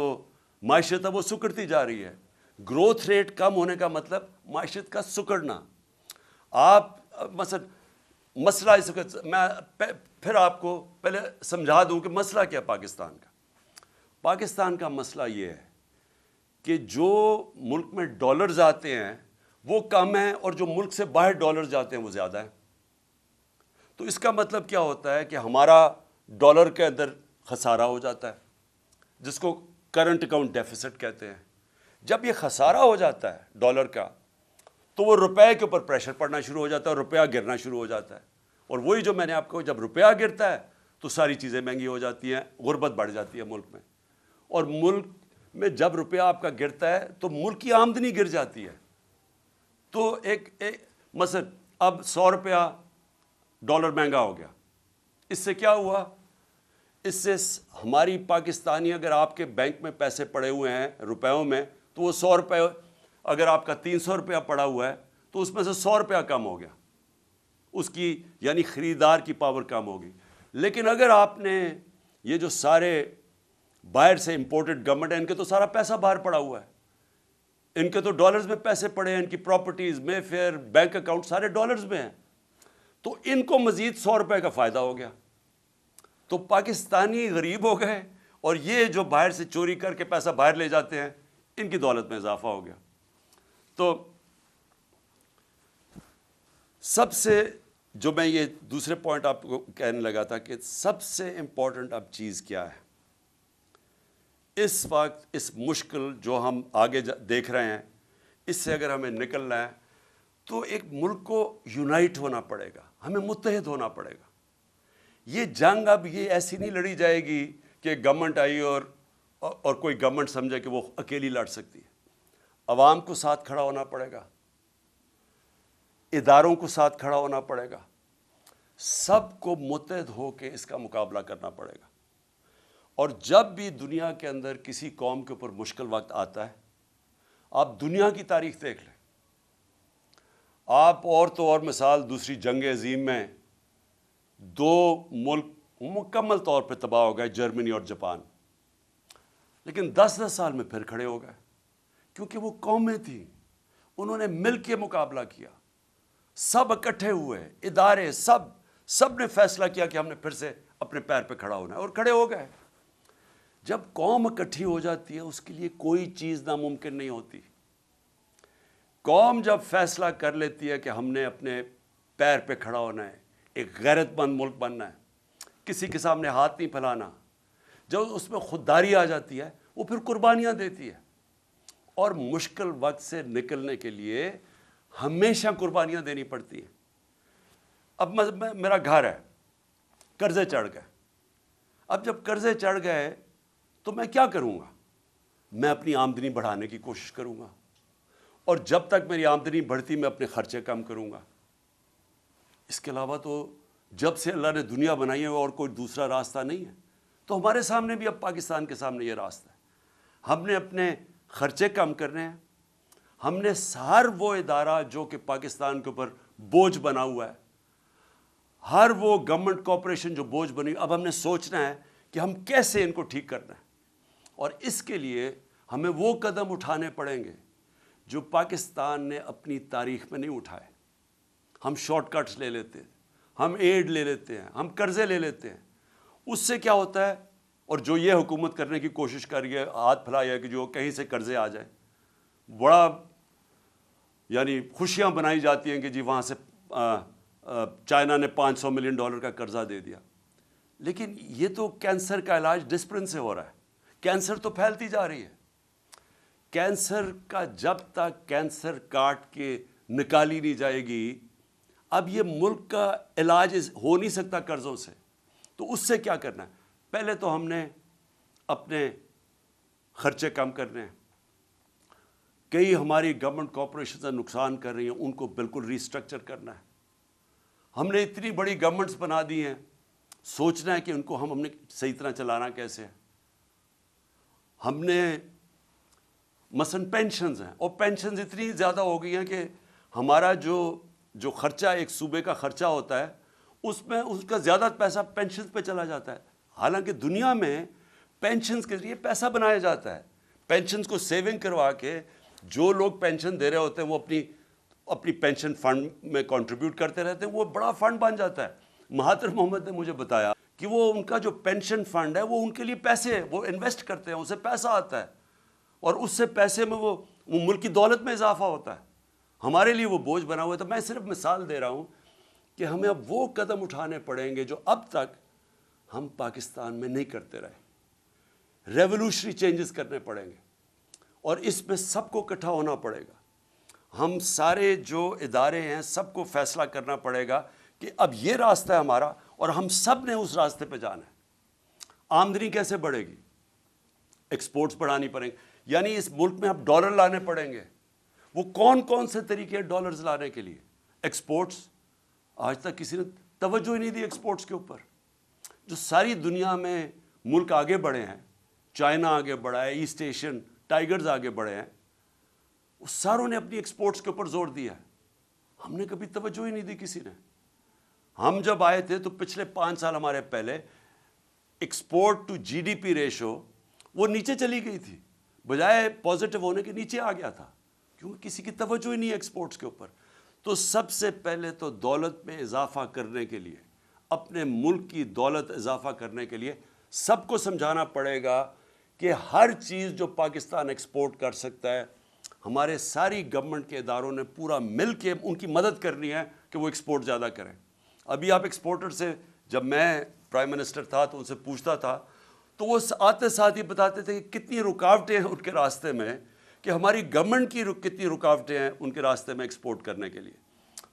[SPEAKER 1] معیشت ہے وہ سکڑتی جا رہی ہے۔ گروتھ ریٹ کم ہونے کا مطلب معیشت کا سکڑنا۔ آپ مثلا مسئلہ اس وقت میں پھر آپ کو پہلے سمجھا دوں کہ مسئلہ کیا پاکستان کا۔ پاکستان کا مسئلہ یہ ہے کہ جو ملک میں ڈالرز آتے ہیں وہ کم ہیں اور جو ملک سے باہر ڈالرز جاتے ہیں وہ زیادہ ہیں۔ تو اس کا مطلب کیا ہوتا ہے کہ ہمارا ڈالر کے اندر خسارہ ہو جاتا ہے، جس کو کرنٹ اکاؤنٹ ڈیفیسٹ کہتے ہیں۔ جب یہ خسارہ ہو جاتا ہے ڈالر کا تو وہ روپے کے اوپر پریشر پڑنا شروع ہو جاتا ہے اور روپیہ گرنا شروع ہو جاتا ہے۔ اور وہی جو میں نے آپ کو، جب روپیہ گرتا ہے تو ساری چیزیں مہنگی ہو جاتی ہیں، غربت بڑھ جاتی ہے ملک میں، اور ملک میں جب روپیہ آپ کا گرتا ہے تو ملک کی آمدنی گر جاتی ہے۔ تو ایک مثلا اب 100 روپیہ ڈالر مہنگا ہو گیا، اس سے کیا ہوا؟ اس سے ہماری پاکستانی، اگر آپ کے بینک میں پیسے پڑے ہوئے ہیں روپیوں میں تو وہ 100 روپے، اگر آپ کا 300 روپیہ پڑا ہوا ہے تو اس میں سے 100 روپیہ کم ہو گیا، اس کی یعنی خریدار کی پاور کم ہوگی۔ لیکن اگر آپ نے یہ جو سارے باہر سے امپورٹڈ گورنمنٹ ہے، ان کے تو سارا پیسہ باہر پڑا ہوا ہے، ان کے تو ڈالرز میں پیسے پڑے ہیں، ان کی پراپرٹیز، مے فیئر، بینک اکاؤنٹ سارے ڈالرز میں ہیں، تو ان کو مزید 100 روپے کا فائدہ ہو گیا۔ تو پاکستانی غریب ہو گئے اور یہ جو باہر سے چوری کر کے پیسہ باہر لے جاتے ہیں ان کی دولت میں اضافہ ہو گیا۔ تو سب سے جو میں یہ دوسرے پوائنٹ آپ کو کہنے لگا تھا کہ سب سے امپورٹنٹ اب چیز کیا ہے اس وقت، اس مشکل جو ہم آگے دیکھ رہے ہیں، اس سے اگر ہمیں نکلنا ہے تو ایک ملک کو یونائٹ ہونا پڑے گا، ہمیں متحد ہونا پڑے گا۔ یہ جنگ اب یہ ایسی نہیں لڑی جائے گی کہ گورنمنٹ آئی اور کوئی گورنمنٹ سمجھے کہ وہ اکیلی لڑ سکتی ہے۔ عوام کو ساتھ کھڑا ہونا پڑے گا، اداروں کو ساتھ کھڑا ہونا پڑے گا، سب کو متحد ہو کے اس کا مقابلہ کرنا پڑے گا۔ اور جب بھی دنیا کے اندر کسی قوم کے اوپر مشکل وقت آتا ہے، آپ دنیا کی تاریخ دیکھ لیں، آپ اور تو اور مثال دوسری جنگ عظیم میں 2 ملک مکمل طور پہ تباہ ہو گئے، جرمنی اور جاپان، لیکن 10 سال میں پھر کھڑے ہو گئے، کیونکہ وہ قومیں تھیں، انہوں نے مل کے مقابلہ کیا، سب اکٹھے ہوئے، ادارے سب نے فیصلہ کیا کہ ہم نے پھر سے اپنے پیر پہ کھڑا ہونا ہے، اور کھڑے ہو گئے۔ جب قوم اکٹھی ہو جاتی ہے اس کے لیے کوئی چیز ناممکن نہیں ہوتی۔ قوم جب فیصلہ کر لیتی ہے کہ ہم نے اپنے پیر پہ کھڑا ہونا ہے، ایک غیرت مند ملک بننا ہے، کسی کے سامنے ہاتھ نہیں پھیلانا، جب اس میں خودداری آ جاتی ہے وہ پھر قربانیاں دیتی ہے، اور مشکل وقت سے نکلنے کے لیے ہمیشہ قربانیاں دینی پڑتی ہیں۔ اب میرا گھر ہے، قرضے چڑھ گئے، اب جب قرضے چڑھ گئے تو میں کیا کروں گا؟ میں اپنی آمدنی بڑھانے کی کوشش کروں گا، اور جب تک میری آمدنی بڑھتی میں اپنے خرچے کم کروں گا۔ اس کے علاوہ تو جب سے اللہ نے دنیا بنائی ہے اور کوئی دوسرا راستہ نہیں ہے۔ تو ہمارے سامنے بھی اب پاکستان کے سامنے یہ راستہ ہے، ہم نے اپنے خرچے کم کرنے ہیں، ہم نے ہر وہ ادارہ جو کہ پاکستان کے اوپر بوجھ بنا ہوا ہے، ہر وہ گورنمنٹ کارپوریشن جو بوجھ بنی، اب ہم نے سوچنا ہے کہ ہم کیسے ان کو ٹھیک کرنا ہے، اور اس کے لیے ہمیں وہ قدم اٹھانے پڑیں گے جو پاکستان نے اپنی تاریخ میں نہیں اٹھائے۔ ہم شارٹ کٹس لے لیتے ہیں، ہم ایڈ لے لیتے ہیں، ہم قرضے لے لیتے ہیں، اس سے کیا ہوتا ہے؟ اور جو یہ حکومت کرنے کی کوشش کر رہی ہے، ہاتھ پھیلایا کہ جو کہیں سے قرضے آ جائیں، بڑا یعنی خوشیاں بنائی جاتی ہیں کہ جی وہاں سے چائنا نے $500 ملین کا قرضہ دے دیا، لیکن یہ تو کینسر کا علاج ڈسپرن سے ہو رہا ہے، کینسر تو پھیلتی جا رہی ہے۔ کینسر کا جب تک کینسر کاٹ کے نکالی نہیں جائے گی، اب یہ ملک کا علاج ہو نہیں سکتا قرضوں سے، تو اس سے کیا کرنا ہے؟ پہلے تو ہم نے اپنے خرچے کم کرنے ہیں. کئی ہماری گورنمنٹ کارپوریشن سے نقصان کر رہی ہیں، ان کو بالکل ریسٹرکچر کرنا ہے. ہم نے اتنی بڑی گورنمنٹس بنا دی ہیں، سوچنا ہے کہ ان کو ہم نے صحیح طرح چلانا کیسے ہے. ہم نے مثلاً پینشنز ہیں، اور پینشنز اتنی زیادہ ہو گئی ہیں کہ ہمارا جو خرچہ ایک صوبے کا خرچہ ہوتا ہے اس میں اس کا زیادہ پیسہ پینشنز پہ چلا جاتا ہے. حالانکہ دنیا میں پینشنز کے ذریعے پیسہ بنایا جاتا ہے. پینشنز کو سیونگ کروا کے جو لوگ پینشن دے رہے ہوتے ہیں وہ اپنی پینشن فنڈ میں کنٹریبیوٹ کرتے رہتے ہیں، وہ بڑا فنڈ بن جاتا ہے. مہاتر محمد نے مجھے بتایا کہ وہ ان کا جو پینشن فنڈ ہے وہ ان کے لیے پیسے وہ انویسٹ کرتے ہیں، اسے پیسہ آتا ہے، اور اس سے پیسے میں وہ ملک کی دولت میں اضافہ ہوتا ہے. ہمارے لیے وہ بوجھ بنا ہوا ہے. تو میں صرف مثال دے رہا ہوں کہ ہمیں اب وہ قدم اٹھانے پڑیں گے جو اب تک ہم پاکستان میں نہیں کرتے رہے. ریولوشنری چینجز کرنے پڑیں گے، اور اس میں سب کو اکٹھا ہونا پڑے گا. ہم سارے جو ادارے ہیں سب کو فیصلہ کرنا پڑے گا کہ اب یہ راستہ ہے ہمارا، اور ہم سب نے اس راستے پہ جانا ہے. آمدنی کیسے بڑھے گی؟ ایکسپورٹس بڑھانی پڑیں گے، یعنی اس ملک میں اب ڈالر لانے پڑیں گے. وہ کون سے طریقے ڈالرز لانے کے لیے؟ ایکسپورٹس. آج تک کسی نے توجہ ہی نہیں دی ایکسپورٹس کے اوپر. جو ساری دنیا میں ملک آگے بڑھے ہیں، چائنا آگے بڑھا ہے، ایسٹ ایشین ٹائیگرز آگے بڑھے ہیں، اس ساروں نے اپنی ایکسپورٹس کے اوپر زور دیا ہے. ہم نے کبھی توجہ ہی نہیں دی کسی نے. ہم جب آئے تھے تو پچھلے 5 سال ہمارے پہلے ایکسپورٹ ٹو جی ڈی پی ریشو وہ نیچے چلی گئی تھی، بجائے پازیٹیو ہونے کے نیچے آ گیا تھا، کیونکہ کسی کی توجہ ہی نہیں ہے ایکسپورٹس کے اوپر. تو سب سے پہلے تو دولت میں اضافہ کرنے کے لیے، اپنے ملک کی دولت اضافہ کرنے کے لیے سب کو سمجھانا پڑے گا کہ ہر چیز جو پاکستان ایکسپورٹ کر سکتا ہے، ہمارے ساری گورنمنٹ کے اداروں نے پورا مل کے ان کی مدد کرنی ہے کہ وہ ایکسپورٹ زیادہ کریں. ابھی آپ ایکسپورٹر سے، جب میں پرائم منسٹر تھا تو ان سے پوچھتا تھا تو وہ آتے ساتھ ہی بتاتے تھے کہ کتنی رکاوٹیں ہیں ان کے راستے میں، کہ ہماری گورنمنٹ کی کتنی رکاوٹیں ہیں ان کے راستے میں ایکسپورٹ کرنے کے لیے.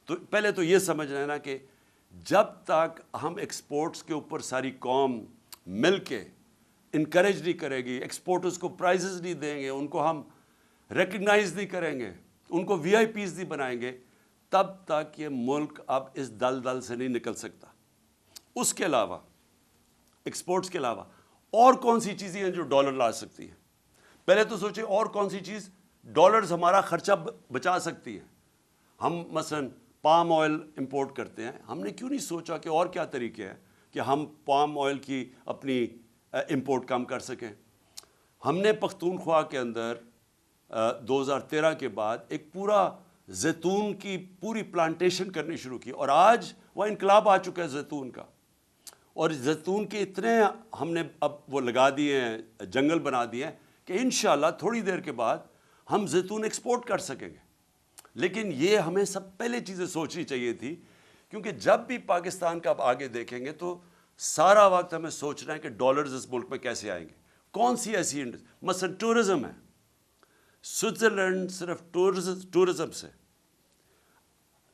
[SPEAKER 1] تو پہلے تو یہ سمجھ لینا کہ جب تک ہم ایکسپورٹس کے اوپر ساری قوم مل کے انکریج نہیں کرے گی، ایکسپورٹرز کو پرائزز نہیں دیں گے، ان کو ہم ریکگنائز نہیں کریں گے، ان کو وی آئی پیز نہیں بنائیں گے، تب تک یہ ملک اب اس دلدل سے نہیں نکل سکتا. اس کے علاوہ، ایکسپورٹس کے علاوہ اور کون سی چیزیں ہیں جو ڈالر لا سکتی ہیں؟ پہلے تو سوچیں اور کون سی چیز ڈالرز ہمارا خرچہ بچا سکتی ہے. ہم مثلاً پام آئل امپورٹ کرتے ہیں، ہم نے کیوں نہیں سوچا کہ اور کیا طریقے ہیں کہ ہم پام آئل کی اپنی امپورٹ کم کر سکیں. ہم نے پختونخوا کے اندر 2013 کے بعد ایک پورا زیتون کی پوری پلانٹیشن کرنی شروع کی، اور آج وہ انقلاب آ چکا ہے زیتون کا. اور زیتون کے اتنے ہم نے اب وہ لگا دیے ہیں، جنگل بنا دیے ہیں کہ انشاءاللہ تھوڑی دیر کے بعد ہم زیتون ایکسپورٹ کر سکیں گے. لیکن یہ ہمیں سب پہلے چیزیں سوچنی چاہیے تھی، کیونکہ جب بھی پاکستان کا اب آگے دیکھیں گے تو سارا وقت ہمیں سوچنا ہے کہ ڈالرز اس ملک میں کیسے آئیں گے. کون سی ایسی مثلا ٹورزم ہے. سوئٹزرلینڈ صرف ٹورزم سے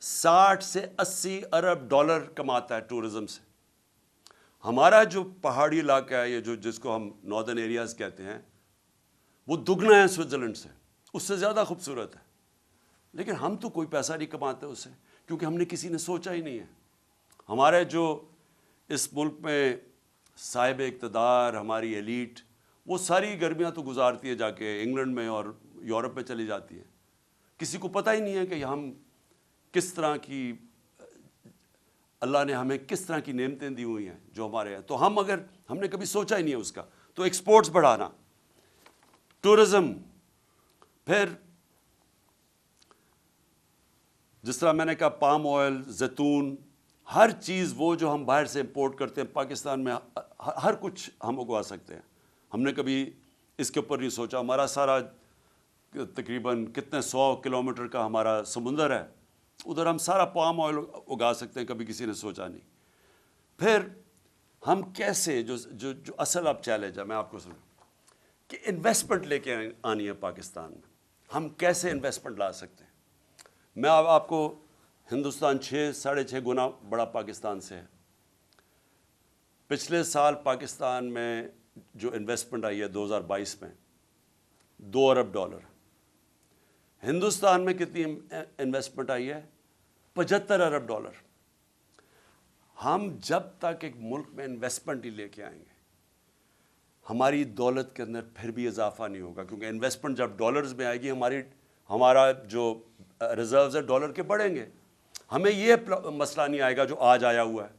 [SPEAKER 1] 60 سے 80 ارب ڈالر کماتا ہے ٹورزم سے. ہمارا جو پہاڑی علاقہ ہے، یہ جس کو ہم ناردرن ایریاز کہتے ہیں، وہ دگنا ہے سوئٹزرلینڈ سے، اس سے زیادہ خوبصورت ہے. لیکن ہم تو کوئی پیسہ نہیں کماتے اس سے، کیونکہ ہم نے کسی نے سوچا ہی نہیں ہے. ہمارے جو اس ملک میں صاحب اقتدار، ہماری ایلیٹ، وہ ساری گرمیاں تو گزارتی ہے جا کے انگلینڈ میں اور یورپ میں چلی جاتی ہے. کسی کو پتہ ہی نہیں ہے کہ ہم کس طرح کی، اللہ نے ہمیں کس طرح کی نعمتیں دی ہوئی ہیں جو ہمارے ہیں. تو ہم نے کبھی سوچا ہی نہیں ہے اس کا. تو ایکسپورٹس بڑھانا، ٹورزم، پھر جس طرح میں نے کہا پام آئل، زیتون، ہر چیز وہ جو ہم باہر سے امپورٹ کرتے ہیں پاکستان میں ہر کچھ ہم اگوا سکتے ہیں. ہم نے کبھی اس کے اوپر نہیں سوچا. ہمارا سارا تقریباً کتنے 100 کلومیٹر کا ہمارا سمندر ہے، ادھر ہم سارا پام آئل اگا سکتے ہیں، کبھی کسی نے سوچا نہیں. پھر ہم کیسے جو اصل اب چیلنج ہے میں آپ کو سنوں کہ انویسٹمنٹ لے کے آنی ہے پاکستان میں. ہم کیسے انویسٹمنٹ لا سکتے ہیں؟ میں آپ کو ہندوستان 6-6.5 گنا بڑا پاکستان سے ہے. پچھلے سال پاکستان میں جو انویسٹمنٹ آئی ہے 2022 میں $2 ارب. ہندوستان میں کتنی انویسٹمنٹ آئی ہے؟ $75 ارب. ہم جب تک ایک ملک میں انویسٹمنٹ ہی لے کے آئیں گے ہماری دولت کے اندر پھر بھی اضافہ نہیں ہوگا, کیونکہ انویسٹمنٹ جب ڈالرز میں آئے گی ہمارا جو ریزروز ہے ڈالر کے بڑھیں گے. ہمیں یہ مسئلہ نہیں آئے گا جو آج آیا ہوا ہے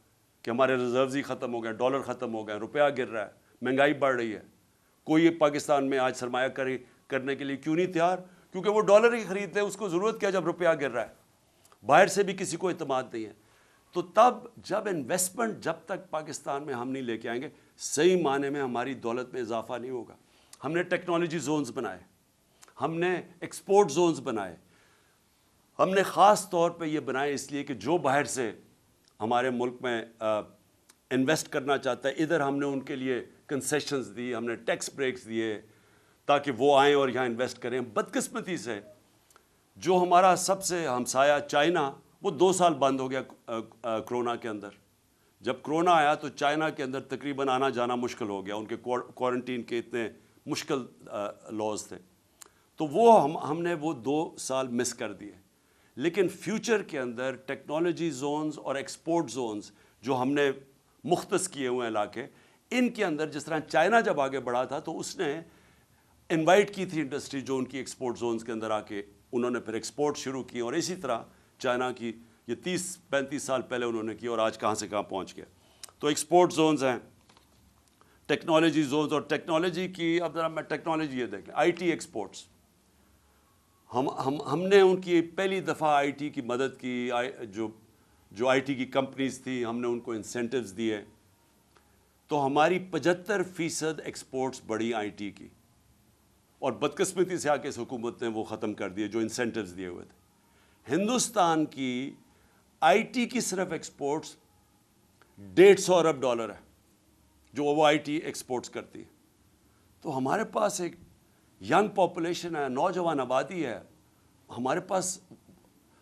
[SPEAKER 1] کہ ہمارے ریزروز ہی ختم ہو گئے, ڈالر ختم ہو گئے, روپیہ گر رہا ہے, مہنگائی بڑھ رہی ہے. کوئی پاکستان میں آج سرمایہ کاری کرنے کے لیے کیوں نہیں تیار؟ کیونکہ وہ ڈالر ہی خریدتے ہیں, اس کو ضرورت کیا جب روپیہ گر رہا ہے. باہر سے بھی کسی کو اعتماد نہیں ہے. تو تب جب انویسٹمنٹ جب تک پاکستان میں ہم نہیں لے کے آئیں گے صحیح معنی میں ہماری دولت میں اضافہ نہیں ہوگا. ہم نے ٹیکنالوجی زونز بنائے, ہم نے ایکسپورٹ زونز بنائے, ہم نے خاص طور پہ یہ بنائے اس لیے کہ جو باہر سے ہمارے ملک میں انویسٹ کرنا چاہتا ہے ادھر ہم نے ان کے لیے کنسیشنز دی, ہم نے ٹیکس بریکس دیے تاکہ وہ آئیں اور یہاں انویسٹ کریں. بدقسمتی سے جو ہمارا سب سے ہمسایہ چائنا وہ 2 سال بند ہو گیا کرونا کے اندر. جب کرونا آیا تو چائنا کے اندر تقریباً آنا جانا مشکل ہو گیا, ان کے کوارنٹین کے اتنے مشکل لاز تھے. تو وہ ہم نے وہ 2 سال مس کر دیے. لیکن فیوچر کے اندر ٹیکنالوجی زونز اور ایکسپورٹ زونز جو ہم نے مختص کیے ہوئے علاقے, ان کے اندر جس طرح چائنا جب آگے بڑھا تھا تو اس نے انوائٹ کی تھی انڈسٹری جو ان کی ایکسپورٹ زونز کے اندر آ کے انہوں نے پھر ایکسپورٹ شروع کی, اور اسی طرح چائنا کی یہ 30-35 سال پہلے انہوں نے کی اور آج کہاں سے کہاں پہنچ گیا. تو ایکسپورٹ زونز ہیں, ٹیکنالوجی زونز, اور ٹیکنالوجی کی اب ذرا میں ٹیکنالوجی یہ دیکھ لیں, آئی ٹی ایکسپورٹس. ہم نے ان کی پہلی دفعہ آئی ٹی کی مدد کی, جو آئی ٹی کی کمپنیز تھی ہم نے ان کو انسینٹیوز دیے, تو ہماری 75% ایکسپورٹس بڑھی آئی ٹی کی, اور بدقسمتی سے آ کے اس حکومت نے وہ ختم کر دیے جو انسینٹیوز دیے ہوئے تھے. ہندوستان کی آئی ٹی کی صرف ایکسپورٹس $150 ارب ہے جو وہ آئی ٹی ایکسپورٹس کرتی ہے. تو ہمارے پاس ایک ینگ پاپولیشن ہے, نوجوان آبادی ہے, ہمارے پاس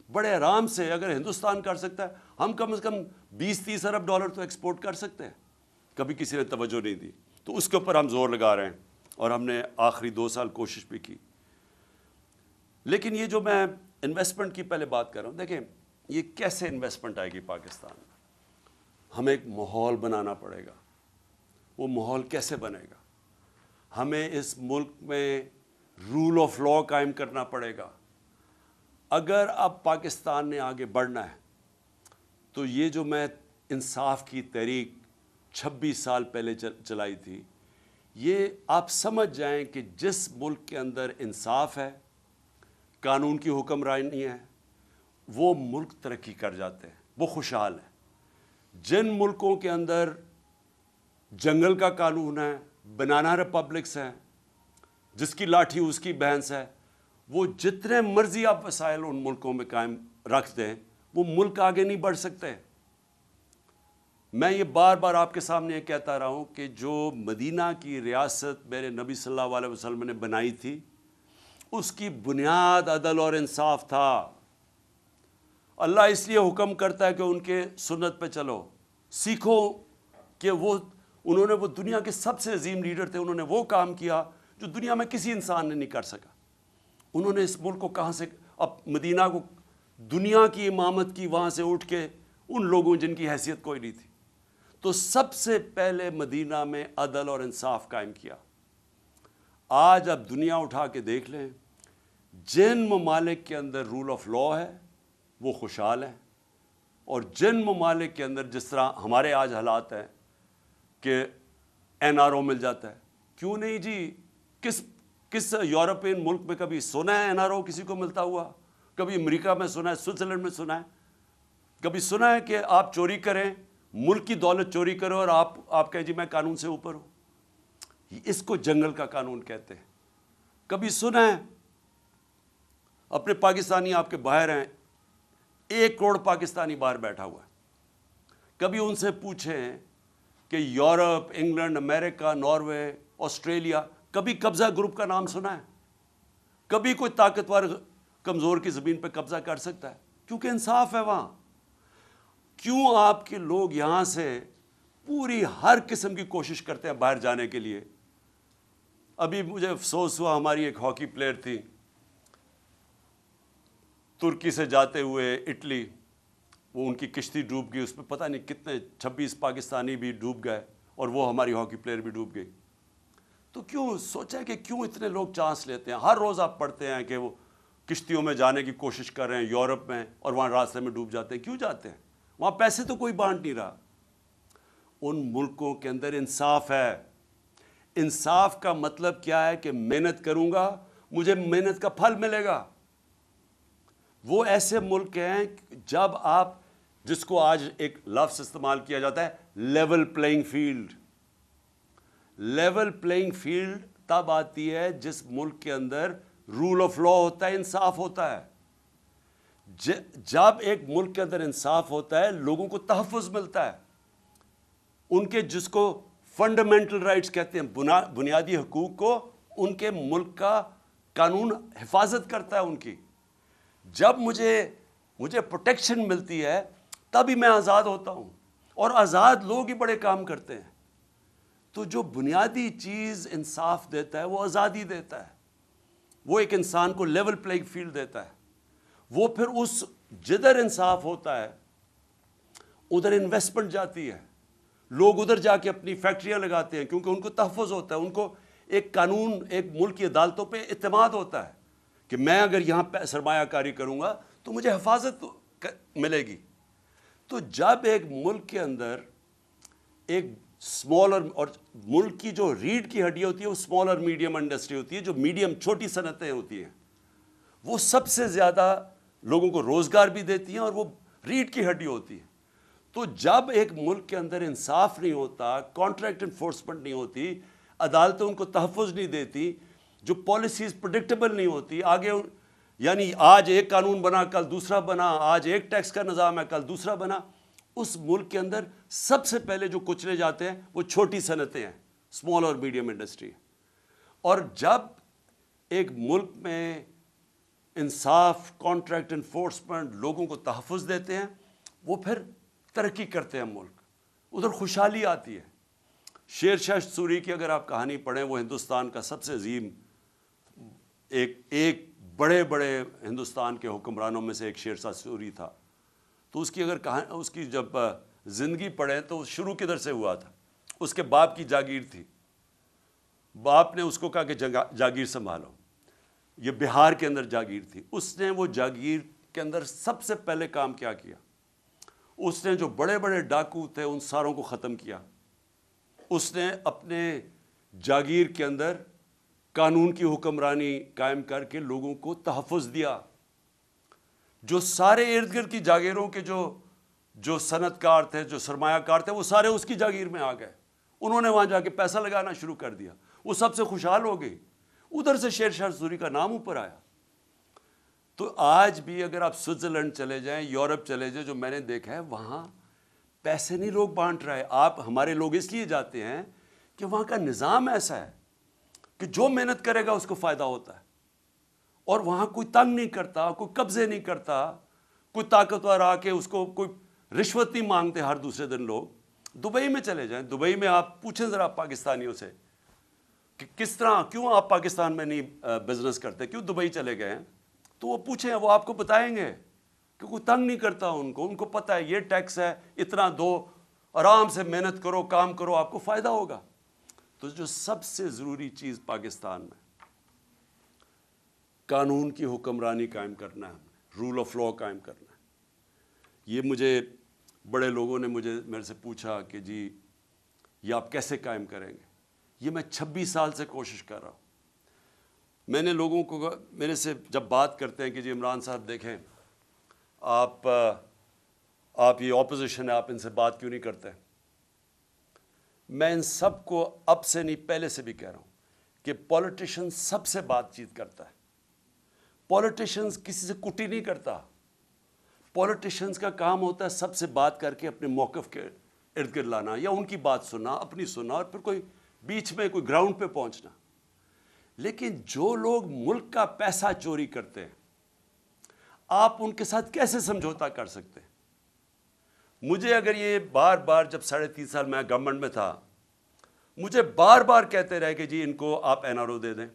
[SPEAKER 1] بڑے آرام سے اگر ہندوستان کر سکتا ہے ہم کم از کم $20-30 ارب تو ایکسپورٹ کر سکتے ہیں. کبھی کسی نے توجہ نہیں دی, تو اس کے اوپر ہم زور لگا رہے ہیں اور ہم نے آخری 2 سال کوشش بھی کی. لیکن یہ جو میں انویسٹمنٹ کی پہلے بات کر رہا ہوں, دیکھیں یہ کیسے انویسٹمنٹ آئے گی پاکستان میں. ہمیں ایک ماحول بنانا پڑے گا. وہ ماحول کیسے بنے گا؟ ہمیں اس ملک میں رول آف لا قائم کرنا پڑے گا. اگر اب پاکستان نے آگے بڑھنا ہے تو یہ جو میں انصاف کی تحریک 26 سال پہلے چلائی تھی, یہ آپ سمجھ جائیں کہ جس ملک کے اندر انصاف ہے, قانون کی حکمرانی ہے, وہ ملک ترقی کر جاتے ہیں, وہ خوشحال ہیں. جن ملکوں کے اندر جنگل کا قانون ہے, بنانا ریپبلکس ہیں, جس کی لاٹھی اس کی بھینس ہے, وہ جتنے مرضی آپ وسائل ان ملکوں میں قائم رکھ دیں وہ ملک آگے نہیں بڑھ سکتے. میں یہ بار بار آپ کے سامنے یہ کہتا رہا ہوں کہ جو مدینہ کی ریاست میرے نبی صلی اللہ علیہ وسلم نے بنائی تھی اس کی بنیاد عدل اور انصاف تھا. اللہ اس لیے حکم کرتا ہے کہ ان کے سنت پہ چلو, سیکھو کہ انہوں نے وہ دنیا کے سب سے عظیم لیڈر تھے, انہوں نے وہ کام کیا جو دنیا میں کسی انسان نے نہیں کر سکا. انہوں نے اس ملک کو کہاں سے, اب مدینہ کو دنیا کی امامت کی وہاں سے اٹھ کے ان لوگوں جن کی حیثیت کوئی نہیں تھی, تو سب سے پہلے مدینہ میں عدل اور انصاف قائم کیا. آج اب دنیا اٹھا کے دیکھ لیں, جن ممالک کے اندر رول آف لا ہے وہ خوشحال ہیں, اور جن ممالک کے اندر جس طرح ہمارے آج حالات ہیں کہ این آر او مل جاتا ہے. کیوں نہیں جی, کس یورپین ملک میں کبھی سنا ہے این آر او کسی کو ملتا ہوا؟ کبھی امریکہ میں سنا ہے, سوئٹزرلینڈ میں سنا ہے, کبھی سنا ہے کہ آپ چوری کریں, ملک کی دولت چوری کرو اور آپ کہیں جی میں قانون سے اوپر ہوں؟ اس کو جنگل کا قانون کہتے ہیں. کبھی سنا ہے اپنے پاکستانی آپ کے باہر ہیں, 1 کروڑ پاکستانی باہر بیٹھا ہوا ہے, کبھی ان سے پوچھیں کہ یورپ, انگلینڈ, امریکہ, ناروے, آسٹریلیا, کبھی قبضہ گروپ کا نام سنا ہے؟ کبھی کوئی طاقتور کمزور کی زمین پہ قبضہ کر سکتا ہے؟ کیونکہ انصاف ہے وہاں. کیوں آپ کے لوگ یہاں سے پوری ہر قسم کی کوشش کرتے ہیں باہر جانے کے لیے؟ ابھی مجھے افسوس ہوا، ہماری ایک ہاکی پلیئر تھی، ترکی سے جاتے ہوئے اٹلی، وہ ان کی کشتی ڈوب گئی، اس میں پتہ نہیں کتنے 26 پاکستانی بھی ڈوب گئے، اور وہ ہماری ہاکی پلیئر بھی ڈوب گئی. تو کیوں سوچا کہ کیوں اتنے لوگ چانس لیتے ہیں؟ ہر روز آپ پڑھتے ہیں کہ وہ کشتیوں میں جانے کی کوشش کر رہے ہیں یورپ میں، اور وہاں راستے میں ڈوب جاتے ہیں. کیوں جاتے ہیں؟ وہاں پیسے تو کوئی بانٹ نہیں رہا. ان ملکوں کے اندر انصاف ہے. انصاف کا مطلب کیا ہے؟ کہ محنت کروں گا مجھے محنت کا پھل ملے گا. وہ ایسے ملک ہیں جب آپ، جس کو آج ایک لفظ استعمال کیا جاتا ہے، level playing field. Level playing field تب آتی ہے جس ملک کے اندر رول آف لا ہوتا ہے، انصاف ہوتا ہے. جب ایک ملک کے اندر انصاف ہوتا ہے، لوگوں کو تحفظ ملتا ہے، ان کے جس کو فنڈامنٹل رائٹس کہتے ہیں، بنیادی حقوق کو ان کے ملک کا قانون حفاظت کرتا ہے ان کی. جب مجھے پروٹیکشن ملتی ہے تبھی میں آزاد ہوتا ہوں، اور آزاد لوگ ہی بڑے کام کرتے ہیں. تو جو بنیادی چیز انصاف دیتا ہے وہ آزادی دیتا ہے. وہ ایک انسان کو لیول پلینگ فیلڈ دیتا ہے. وہ پھر اس جدھر انصاف ہوتا ہے ادھر انویسٹمنٹ جاتی ہے، لوگ ادھر جا کے اپنی فیکٹریاں لگاتے ہیں، کیونکہ ان کو تحفظ ہوتا ہے، ان کو ایک قانون، ایک ملک کی عدالتوں پہ اعتماد ہوتا ہے کہ میں اگر یہاں سرمایہ کاری کروں گا تو مجھے حفاظت ملے گی. تو جب ایک ملک کے اندر ایک اسمال، اور ملک کی جو ریڑھ کی ہڈی ہوتی ہے وہ اسمال اور میڈیم انڈسٹری ہوتی ہے، جو میڈیم چھوٹی صنعتیں ہوتی ہیں، وہ سب سے زیادہ لوگوں کو روزگار بھی دیتی ہیں، اور وہ ریڑھ کی ہڈی ہوتی ہے. تو جب ایک ملک کے اندر انصاف نہیں ہوتا، کانٹریکٹ انفورسمنٹ نہیں ہوتی، عدالتیں ان کو تحفظ نہیں دیتی، جو پالیسیز پریڈکٹیبل نہیں ہوتی، آگے یعنی آج ایک قانون بنا کل دوسرا بنا، آج ایک ٹیکس کا نظام ہے کل دوسرا بنا، اس ملک کے اندر سب سے پہلے جو کچلے جاتے ہیں وہ چھوٹی صنعتیں ہیں، اسمال اور میڈیم انڈسٹری. اور جب ایک ملک میں انصاف، کانٹریکٹ انفورسمنٹ، لوگوں کو تحفظ دیتے ہیں، وہ پھر ترقی کرتے ہیں ملک، ادھر خوشحالی آتی ہے. شیر شاہ سوری کی اگر آپ کہانی پڑھیں، وہ ہندوستان کا سب سے عظیم، ایک بڑے ہندوستان کے حکمرانوں میں سے ایک شیر شاہ سوری تھا. تو اس کی اگر اس کی جب زندگی پڑھیں تو شروع کدھر سے ہوا تھا. اس کے باپ کی جاگیر تھی، باپ نے اس کو کہا کہ جاگیر سنبھالو. یہ بہار کے اندر جاگیر تھی. اس نے وہ جاگیر کے اندر سب سے پہلے کام کیا؟ اس نے جو بڑے ڈاکو تھے ان ساروں کو ختم کیا. اس نے اپنے جاگیر کے اندر قانون کی حکمرانی قائم کر کے لوگوں کو تحفظ دیا. جو سارے ارد گرد کی جاگیروں کے جو صنعت کار تھے، جو سرمایہ کار تھے، وہ سارے اس کی جاگیر میں آ گئے. انہوں نے وہاں جا کے پیسہ لگانا شروع کر دیا. وہ سب سے خوشحال ہو گئی. ادھر سے شیر شاہ سوری کا نام اوپر آیا. تو آج بھی اگر آپ سوئٹزرلینڈ چلے جائیں، یورپ چلے جائیں، جو میں نے دیکھا ہے، وہاں پیسے نہیں لوگ بانٹ رہے. ہمارے لوگ اس لیے جاتے ہیں کہ وہاں کا نظام ایسا ہے کہ جو محنت کرے گا اس کو فائدہ ہوتا ہے، اور وہاں کوئی تنگ نہیں کرتا، کوئی قبضے نہیں کرتا، کوئی طاقتور آ کے اس کو کوئی رشوت نہیں مانگتے ہر دوسرے دن لوگ. دبئی میں چلے جائیں، دبئی میں آپ پوچھیں ذرا پاکستانیوں سے کہ کس طرح، کیوں آپ پاکستان میں نہیں بزنس کرتے، کیوں دبئی چلے گئے ہیں؟ تو وہ پوچھیں، وہ آپ کو بتائیں گے کہ کوئی تنگ نہیں کرتا ان کو پتہ ہے یہ ٹیکس ہے، اتنا دو، آرام سے محنت کرو، کام کرو، آپ کو فائدہ ہوگا. تو جو سب سے ضروری چیز پاکستان میں قانون کی حکمرانی قائم کرنا ہے، رول آف لا قائم کرنا ہے. یہ مجھے بڑے لوگوں نے میرے سے پوچھا کہ جی یہ آپ کیسے قائم کریں گے؟ یہ میں 26 سال سے کوشش کر رہا ہوں. میں نے لوگوں کو، میرے سے جب بات کرتے ہیں کہ جی عمران صاحب دیکھیں آپ یہ اپوزیشن ہے، آپ ان سے بات کیوں نہیں کرتے؟ میں ان سب کو اب سے نہیں پہلے سے بھی کہہ رہا ہوں کہ پولیٹیشن سب سے بات چیت کرتا ہے. پولیٹیشنز کسی سے کٹی نہیں کرتا. پولیٹیشنز کا کام ہوتا ہے سب سے بات کر کے اپنے موقف کے ارد گرد لانا، یا ان کی بات سننا، اپنی سننا، اور پھر کوئی بیچ میں کوئی گراؤنڈ پہ پہنچنا. لیکن جو لوگ ملک کا پیسہ چوری کرتے ہیں، آپ ان کے ساتھ کیسے سمجھوتا کر سکتے ہیں؟ مجھے اگر یہ بار بار، جب 3.5 سال میں گورنمنٹ میں تھا، مجھے بار بار کہتے رہے کہ جی ان کو آپ این آر او دے دیں.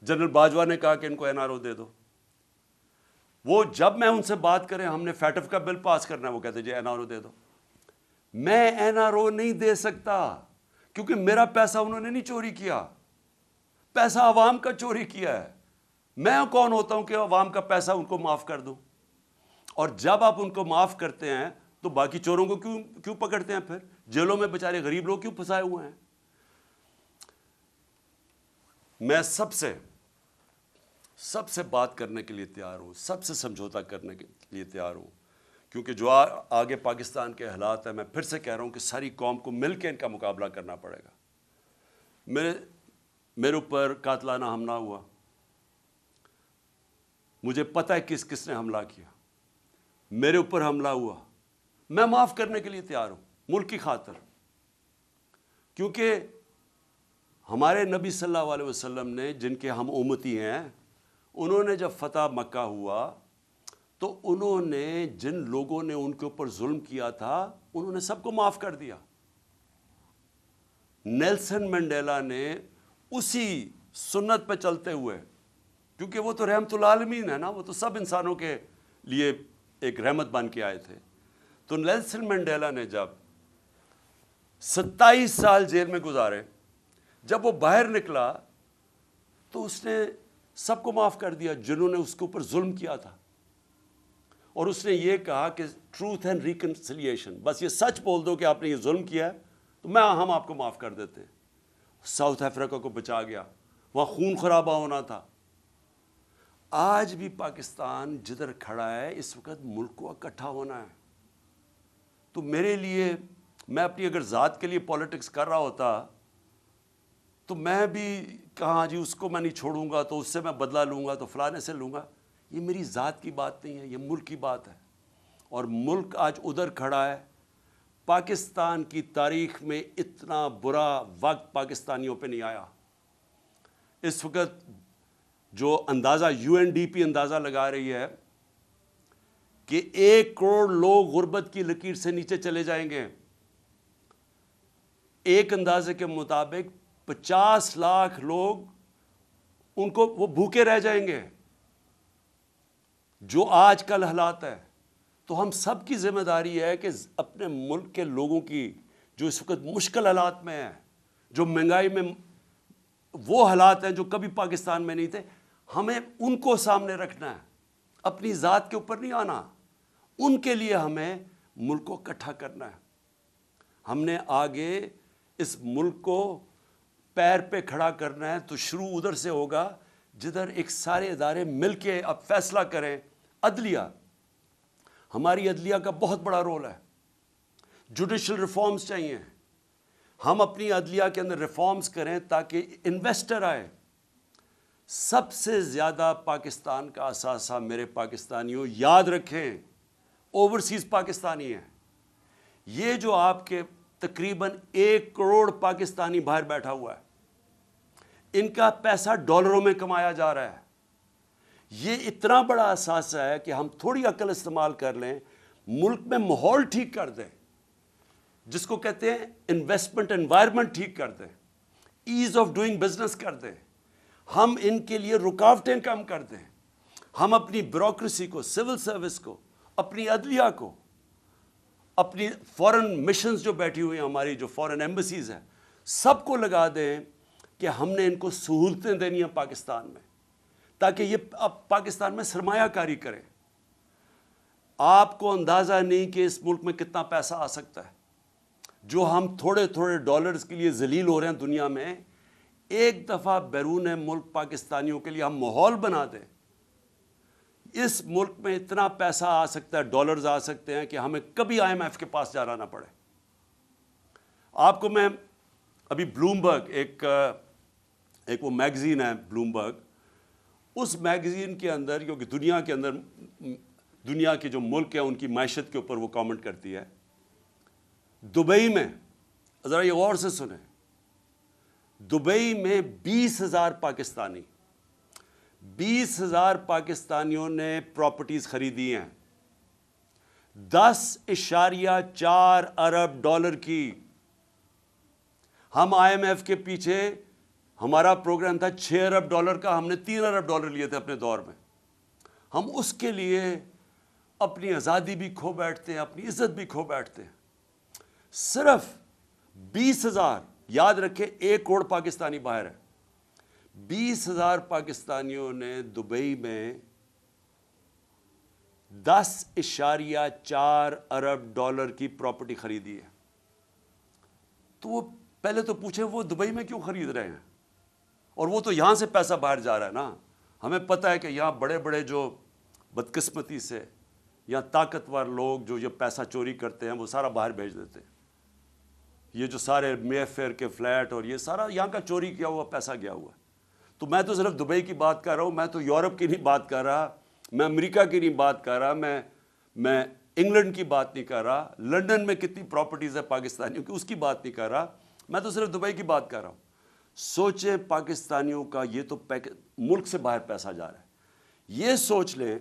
[SPEAKER 1] جنرل باجوہ نے کہا کہ ان کو این آر او دے دو. وہ جب میں ان سے بات کریں ہم نے فیٹف کا بل پاس کرنا ہے، وہ کہتے جی این آر او دے دو. میں این آر او نہیں دے سکتا کیونکہ میرا پیسہ انہوں نے نہیں چوری کیا، پیسہ عوام کا چوری کیا ہے. میں کون ہوتا ہوں کہ عوام کا پیسہ ان کو معاف کر دوں؟ اور جب آپ ان کو معاف کرتے ہیں تو باقی چوروں کو کیوں پکڑتے ہیں؟ پھر جیلوں میں بیچارے غریب لوگ کیوں پھنسائے ہوئے ہیں؟ میں سب سے بات کرنے کے لیے تیار ہوں، سب سے سمجھوتا کرنے کے لیے تیار ہوں، کیونکہ جو آگے پاکستان کے حالات ہیں، میں پھر سے کہہ رہا ہوں کہ ساری قوم کو مل کے ان کا مقابلہ کرنا پڑے گا. میرے اوپر قاتلانہ حملہ ہوا، مجھے پتہ ہے کس کس نے حملہ کیا. میرے اوپر حملہ ہوا، میں معاف کرنے کے لیے تیار ہوں ملک کی خاطر، کیونکہ ہمارے نبی صلی اللہ علیہ وسلم نے، جن کے ہم امتی ہیں، انہوں نے جب فتح مکہ ہوا تو انہوں نے جن لوگوں نے ان کے اوپر ظلم کیا تھا انہوں نے سب کو معاف کر دیا. نیلسن منڈیلا نے اسی سنت پہ چلتے ہوئے، کیونکہ وہ تو رحمت العالمین ہے نا، وہ تو سب انسانوں کے لیے ایک رحمت بن کے آئے تھے. تو نیلسن منڈیلا نے جب 27 سال جیل میں گزارے، جب وہ باہر نکلا تو اس نے سب کو معاف کر دیا جنہوں نے اس کے اوپر ظلم کیا تھا. اور اس نے یہ کہا کہ ٹروتھ اینڈ ریکنسیلیشن، بس یہ سچ بول دو کہ آپ نے یہ ظلم کیا ہے تو ہم آپ کو معاف کر دیتے ہیں. ساؤتھ افریقہ کو بچا گیا، وہاں خون خرابہ ہونا تھا. آج بھی پاکستان جدھر کھڑا ہے اس وقت ملک کو اکٹھا ہونا ہے. تو میرے لیے، میں اپنی اگر ذات کے لیے پولیٹکس کر رہا ہوتا تو میں بھی کہاں جی اس کو میں نہیں چھوڑوں گا تو اس سے میں بدلہ لوں گا تو فلانے سے لوں گا. یہ میری ذات کی بات نہیں ہے، یہ ملک کی بات ہے. اور ملک آج ادھر کھڑا ہے. پاکستان کی تاریخ میں اتنا برا وقت پاکستانیوں پہ نہیں آیا. اس وقت جو اندازہ UNDP اندازہ لگا رہی ہے کہ 1 کروڑ لوگ غربت کی لکیر سے نیچے چلے جائیں گے. ایک اندازے کے مطابق 50 لاکھ لوگ ان کو وہ بھوکے رہ جائیں گے. جو آج کل حالات ہے، تو ہم سب کی ذمہ داری ہے کہ اپنے ملک کے لوگوں کی جو اس وقت مشکل حالات میں ہیں، جو مہنگائی میں، وہ حالات ہیں جو کبھی پاکستان میں نہیں تھے، ہمیں ان کو سامنے رکھنا ہے، اپنی ذات کے اوپر نہیں آنا. ان کے لیے ہمیں ملک کو اکٹھا کرنا ہے. ہم نے آگے اس ملک کو پیر پہ کھڑا کرنا ہے تو شروع ادھر سے ہوگا جدھر ایک سارے ادارے مل کے اب فیصلہ کریں. عدلیہ، ہماری عدلیہ کا بہت بڑا رول ہے. جوڈیشل ریفارمز چاہیے. ہم اپنی عدلیہ کے اندر ریفارمز کریں تاکہ انویسٹر آئے. سب سے زیادہ پاکستان کا اثاثہ میرے پاکستانیوں یاد رکھیں اوورسیز پاکستانی ہیں. یہ جو آپ کے تقریباً 1 کروڑ پاکستانی باہر بیٹھا ہوا ہے، ان کا پیسہ ڈالروں میں کمایا جا رہا ہے. یہ اتنا بڑا اثاثہ ہے کہ ہم تھوڑی عقل استعمال کر لیں، ملک میں ماحول ٹھیک کر دیں، جس کو کہتے ہیں انویسٹمنٹ انوائرمنٹ ٹھیک کر دیں، ایز آف ڈوئنگ بزنس کر دیں. ہم ان کے لیے رکاوٹیں کم کر دیں. ہم اپنی بیوروکریسی کو، سول سروس کو، اپنی عدلیہ کو، اپنی فورن مشنز جو بیٹھی ہوئی ہیں، ہماری جو فورن ایمبیسیز ہیں، سب کو لگا دیں کہ ہم نے ان کو سہولتیں دینی ہیں پاکستان میں، تاکہ یہ اب پاکستان میں سرمایہ کاری کریں. آپ کو اندازہ نہیں کہ اس ملک میں کتنا پیسہ آ سکتا ہے. جو ہم تھوڑے تھوڑے ڈالرز کے لیے ذلیل ہو رہے ہیں دنیا میں، ایک دفعہ بیرون ملک پاکستانیوں کے لیے ہم ماحول بنا دیں، اس ملک میں اتنا پیسہ آ سکتا ہے، ڈالرز آ سکتے ہیں کہ ہمیں کبھی IMF کے پاس جانا نہ پڑے. آپ کو میں ابھی بلومبرگ، ایک وہ میگزین ہے بلومبرگ، اس میگزین کے اندر، کیونکہ دنیا کے اندر دنیا کے جو ملک ہیں ان کی معیشت کے اوپر وہ کامنٹ کرتی ہے. دبئی میں، ذرا یہ غور سے سنیں، دبئی میں 20,000 پاکستانی 20,000 پاکستانیوں نے پراپرٹیز خریدی ہیں 10.4 ارب ڈالر کی. ہم آئی ایم ایف کے پیچھے ہمارا پروگرام تھا 6 ارب ڈالر کا, ہم نے 3 ارب ڈالر لیے تھے اپنے دور میں. ہم اس کے لیے اپنی آزادی بھی کھو بیٹھتے ہیں, اپنی عزت بھی کھو بیٹھتے ہیں. صرف 20,000, یاد رکھیں 1 کروڑ پاکستانی باہر ہے, 20,000 پاکستانیوں نے دبئی میں 10.4 ارب ڈالر کی پراپرٹی خریدی ہے. تو وہ پہلے تو پوچھیں وہ دبئی میں کیوں خرید رہے ہیں, اور وہ تو یہاں سے پیسہ باہر جا رہا ہے نا. ہمیں پتہ ہے کہ یہاں بڑے بڑے جو بدقسمتی سے یا طاقتور لوگ جو یہ پیسہ چوری کرتے ہیں وہ سارا باہر بھیج دیتے ہیں. یہ جو سارے مے فیئر کے فلیٹ اور یہ سارا یہاں کا چوری کیا ہوا پیسہ گیا ہوا ہے. تو میں تو صرف دبئی کی بات کر رہا ہوں, میں تو یورپ کی نہیں بات کر رہا, میں امریکہ کی نہیں بات کر رہا, میں انگلینڈ کی بات نہیں کر رہا, لنڈن میں کتنی پراپرٹیز ہے پاکستانیوں کی اس کی بات نہیں کر رہا, میں تو صرف دبئی کی بات کر رہا ہوں. سوچیں پاکستانیوں کا یہ تو ملک سے باہر پیسہ جا رہا ہے. یہ سوچ لیں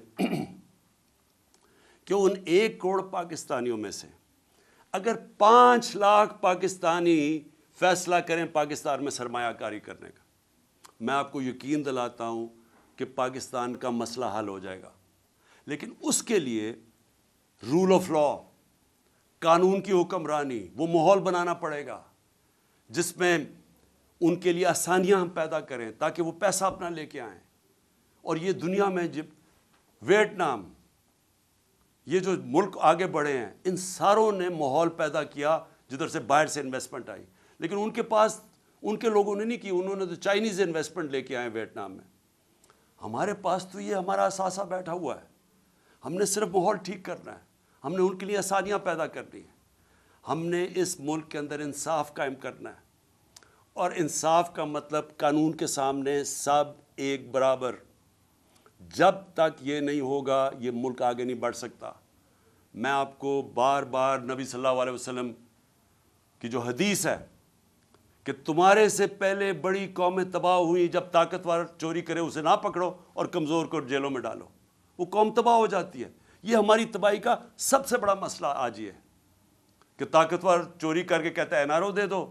[SPEAKER 1] کہ ان 1 کروڑ پاکستانیوں میں سے اگر 5 لاکھ پاکستانی فیصلہ کریں پاکستان میں سرمایہ کاری کرنے کا, میں آپ کو یقین دلاتا ہوں کہ پاکستان کا مسئلہ حل ہو جائے گا. لیکن اس کے لیے رول آف لا, قانون کی حکمرانی, وہ ماحول بنانا پڑے گا جس میں ان کے لیے آسانیاں ہم پیدا کریں تاکہ وہ پیسہ اپنا لے کے آئیں. اور یہ دنیا میں جب ویتنام, یہ جو ملک آگے بڑھے ہیں, ان ساروں نے ماحول پیدا کیا جدھر سے باہر سے انویسٹمنٹ آئی. لیکن ان کے پاس ان کے لوگوں نے نہیں کی, انہوں نے تو چائنیز انویسٹمنٹ لے کے آئے ویتنام میں. ہمارے پاس تو یہ ہمارا اثاثہ بیٹھا ہوا ہے, ہم نے صرف ماحول ٹھیک کرنا ہے, ہم نے ان کے لیے آسانیاں پیدا کرنی ہیں, ہم نے اس ملک کے اندر انصاف قائم کرنا ہے. اور انصاف کا مطلب قانون کے سامنے سب ایک برابر. جب تک یہ نہیں ہوگا یہ ملک آگے نہیں بڑھ سکتا. میں آپ کو بار بار نبی صلی اللہ علیہ وسلم کی جو حدیث ہے کہ تمہارے سے پہلے بڑی قومیں تباہ ہوئیں, جب طاقتور چوری کرے اسے نہ پکڑو اور کمزور کو جیلوں میں ڈالو, وہ قوم تباہ ہو جاتی ہے. یہ ہماری تباہی کا سب سے بڑا مسئلہ آج یہ ہے کہ طاقتور چوری کر کے کہتا ہے NRO دے دو,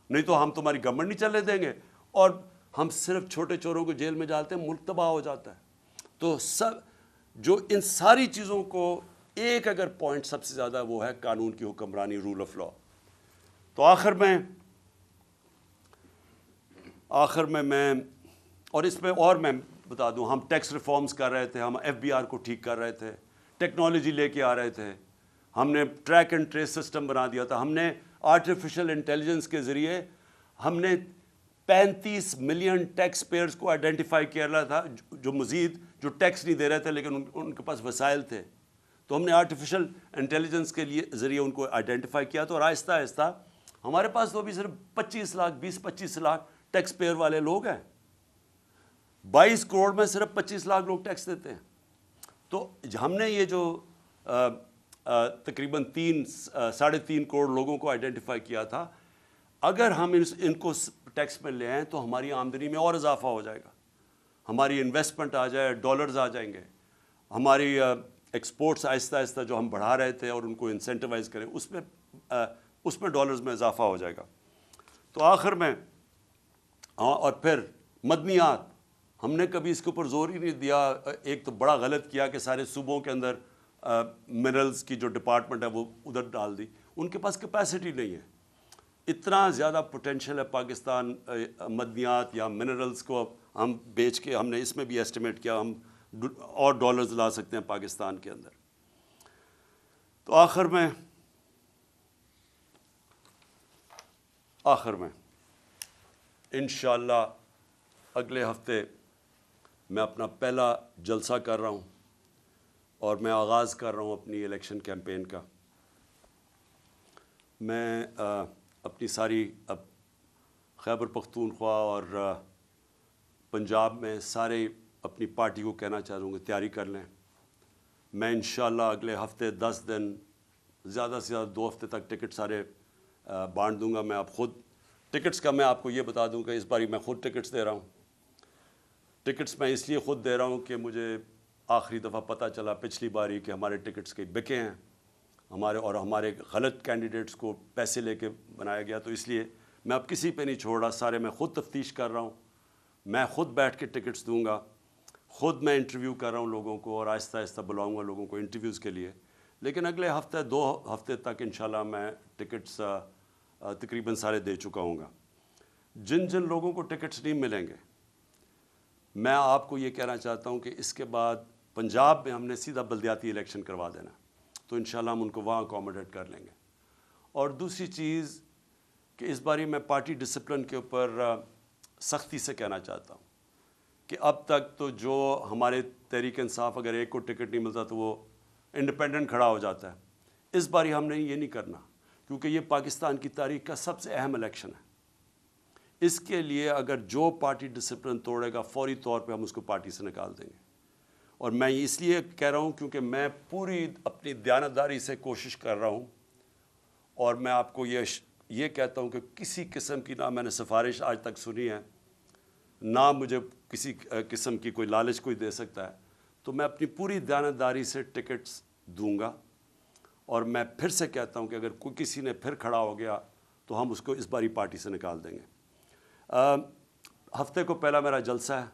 [SPEAKER 1] نہیں تو ہم تمہاری گورنمنٹ نہیں چلنے دیں گے, اور ہم صرف چھوٹے چوروں کو جیل میں ڈالتے ہیں, ملک تباہ ہو جاتا ہے. تو سب جو ان ساری چیزوں کو ایک اگر پوائنٹ سب سے زیادہ وہ ہے قانون کی حکمرانی, رول آف لا. تو آخر میں اور اس میں اور میں بتا دوں, ہم ٹیکس ریفارمز کر رہے تھے, ہم FBR کو ٹھیک کر رہے تھے, ٹیکنالوجی لے کے آ رہے تھے, ہم نے ٹریک اینڈ ٹریس سسٹم بنا دیا تھا, ہم نے آرٹیفیشل انٹیلیجنس کے ذریعے ہم نے 35 ملین ٹیکس پیئرز کو آئیڈینٹیفائی کیا رہا تھا جو مزید جو ٹیکس نہیں دے رہے تھے لیکن ان کے پاس وسائل تھے. تو ہم نے آرٹیفیشل انٹیلیجنس کے لیے ذریعے ان کو آئیڈینٹیفائی کیا تو, اور آہستہ آہستہ ہمارے پاس تو ابھی صرف 20-25 لاکھ ٹیکس پیئر والے لوگ ہیں. 22 کروڑ میں صرف 25 لاکھ لوگ ٹیکس دیتے ہیں. تو ہم نے یہ جو تقریباً 3.5 کروڑ لوگوں کو آئیڈینٹیفائی کیا تھا, اگر ہم ان کو ٹیکس میں لے آئیں تو ہماری آمدنی میں اور اضافہ ہو جائے گا, ہماری انویسٹمنٹ آ جائے, ڈالرز آ جائیں گے, ہماری ایکسپورٹس آہستہ آہستہ جو ہم بڑھا رہے تھے اور ان کو انسینٹیوائز کریں اس میں ڈالرز میں اضافہ ہو جائے گا. تو آخر میں اور پھر مدنیات, ہم نے کبھی اس کے اوپر زور ہی نہیں دیا. ایک تو بڑا غلط کیا کہ سارے صوبوں کے اندر منرلز کی جو ڈپارٹمنٹ ہے وہ ادھر ڈال دی, ان کے پاس کیپیسٹی نہیں ہے. اتنا زیادہ پوٹینشیل ہے پاکستان مدنیات یا منرلز کو ہم بیچ کے, ہم نے اس میں بھی ایسٹیمیٹ کیا ہم اور ڈالرز لا سکتے ہیں پاکستان کے اندر. تو آخر میں انشاءاللہ اگلے ہفتے میں اپنا پہلا جلسہ کر رہا ہوں اور میں آغاز کر رہا ہوں اپنی الیکشن کیمپین کا. میں اپنی ساری خیبر پختونخوا اور پنجاب میں سارے اپنی پارٹی کو کہنا چاہوں گا تیاری کر لیں. میں انشاءاللہ اگلے ہفتے 10 دن زیادہ سے زیادہ 2 ہفتے تک ٹکٹ سارے بانٹ دوں گا. میں اب خود ٹکٹس کا میں آپ کو یہ بتا دوں کہ اس باری میں خود ٹکٹس دے رہا ہوں. ٹکٹس میں اس لیے خود دے رہا ہوں کہ مجھے آخری دفعہ پتہ چلا پچھلی باری کہ ہمارے ٹکٹس کئی بکے ہیں ہمارے غلط کینڈیڈیٹس کو پیسے لے کے بنایا گیا، تو اس لیے میں اب کسی پہ نہیں چھوڑ رہا، سارے میں خود تفتیش کر رہا ہوں، میں خود بیٹھ کے ٹکٹس دوں گا، خود میں انٹرویو کر رہا ہوں لوگوں کو، اور آہستہ آہستہ بلاؤں گا لوگوں کو انٹرویوز کے لیے. لیکن اگلے ہفتے 2 ہفتے تک انشاءاللہ میں ٹکٹس تقریباً سارے دے چکا ہوں گا. جن لوگوں کو ٹکٹس نہیں ملیں گے، میں آپ کو یہ کہنا چاہتا ہوں کہ اس کے بعد پنجاب میں ہم نے سیدھا بلدیاتی الیکشن کروا دینا، تو انشاءاللہ ہم ان کو وہاں اکوموڈیٹ کر لیں گے. اور دوسری چیز کہ اس باری میں پارٹی ڈسپلن کے اوپر سختی سے کہنا چاہتا ہوں کہ اب تک تو جو ہمارے تحریک انصاف اگر ایک کو ٹکٹ نہیں ملتا تو وہ انڈیپینڈنٹ کھڑا ہو جاتا ہے. اس باری ہم نے یہ نہیں کرنا، کیونکہ یہ پاکستان کی تاریخ کا سب سے اہم الیکشن ہے. اس کے لیے اگر جو پارٹی ڈسپلن توڑے گا فوری طور پہ ہم اس کو پارٹی سے نکال دیں گے. اور میں اس لیے کہہ رہا ہوں کیونکہ میں پوری اپنی دیانتداری سے کوشش کر رہا ہوں، اور میں آپ کو یہ کہتا ہوں کہ کسی قسم کی نہ میں نے سفارش آج تک سنی ہے، نہ مجھے کسی قسم کی کوئی لالچ کوئی دے سکتا ہے. تو میں اپنی پوری دیانتداری سے ٹکٹس دوں گا، اور میں پھر سے کہتا ہوں کہ اگر کوئی کسی نے پھر کھڑا ہو گیا تو ہم اس کو اس باری پارٹی سے نکال دیں گے. ہفتے کو پہلا میرا جلسہ ہے،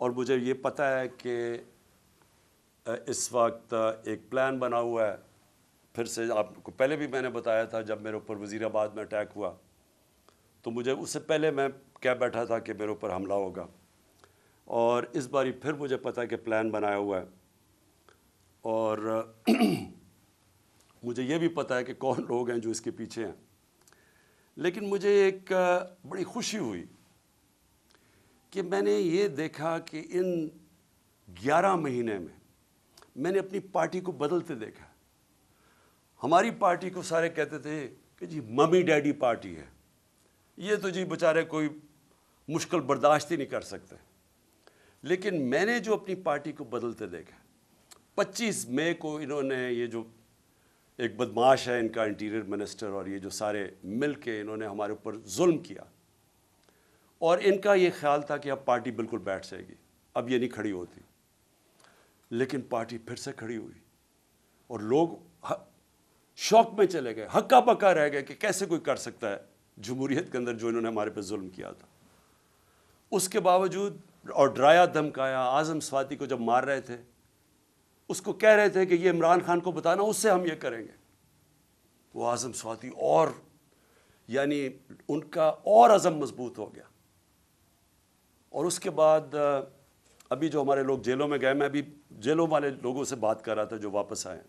[SPEAKER 1] اور مجھے یہ پتہ ہے کہ اس وقت ایک پلان بنا ہوا ہے. پھر سے آپ کو پہلے بھی میں نے بتایا تھا، جب میرے اوپر وزیر آباد میں اٹیک ہوا تو مجھے اس سے پہلے میں کہہ بیٹھا تھا کہ میرے اوپر حملہ ہوگا، اور اس باری پھر مجھے پتہ ہے کہ پلان بنایا ہوا ہے. اور مجھے یہ بھی پتہ ہے کہ کون لوگ ہیں جو اس کے پیچھے ہیں. لیکن مجھے ایک بڑی خوشی ہوئی کہ میں نے یہ دیکھا کہ ان 11 مہینے میں نے اپنی پارٹی کو بدلتے دیکھا. ہماری پارٹی کو سارے کہتے تھے کہ جی ممی ڈیڈی پارٹی ہے، یہ تو جی بیچارے کوئی مشکل برداشت ہی نہیں کر سکتے. لیکن میں نے جو اپنی پارٹی کو بدلتے دیکھا، 25 مئی کو انہوں نے یہ جو ایک بدماش ہے ان کا انٹیریئر منسٹر، اور یہ جو سارے مل کے انہوں نے ہمارے اوپر ظلم کیا، اور ان کا یہ خیال تھا کہ اب پارٹی بالکل بیٹھ جائے گی، اب یہ نہیں کھڑی ہوتی. لیکن پارٹی پھر سے کھڑی ہوئی، اور لوگ شوق میں چلے گئے، ہکا بکا رہ گئے کہ کیسے کوئی کر سکتا ہے جمہوریت کے اندر جو انہوں نے ہمارے پہ ظلم کیا تھا. اس کے باوجود اور ڈرایا دھمکایا. اعظم سواتی کو جب مار رہے تھے اس کو کہہ رہے تھے کہ یہ عمران خان کو بتانا، اس سے ہم یہ کریں گے. وہ اعظم سواتی اور یعنی ان کا اور عزم مضبوط ہو گیا. اور اس کے بعد ابھی جو ہمارے لوگ جیلوں میں گئے، میں ابھی جیلوں والے لوگوں سے بات کر رہا تھا جو واپس آئے،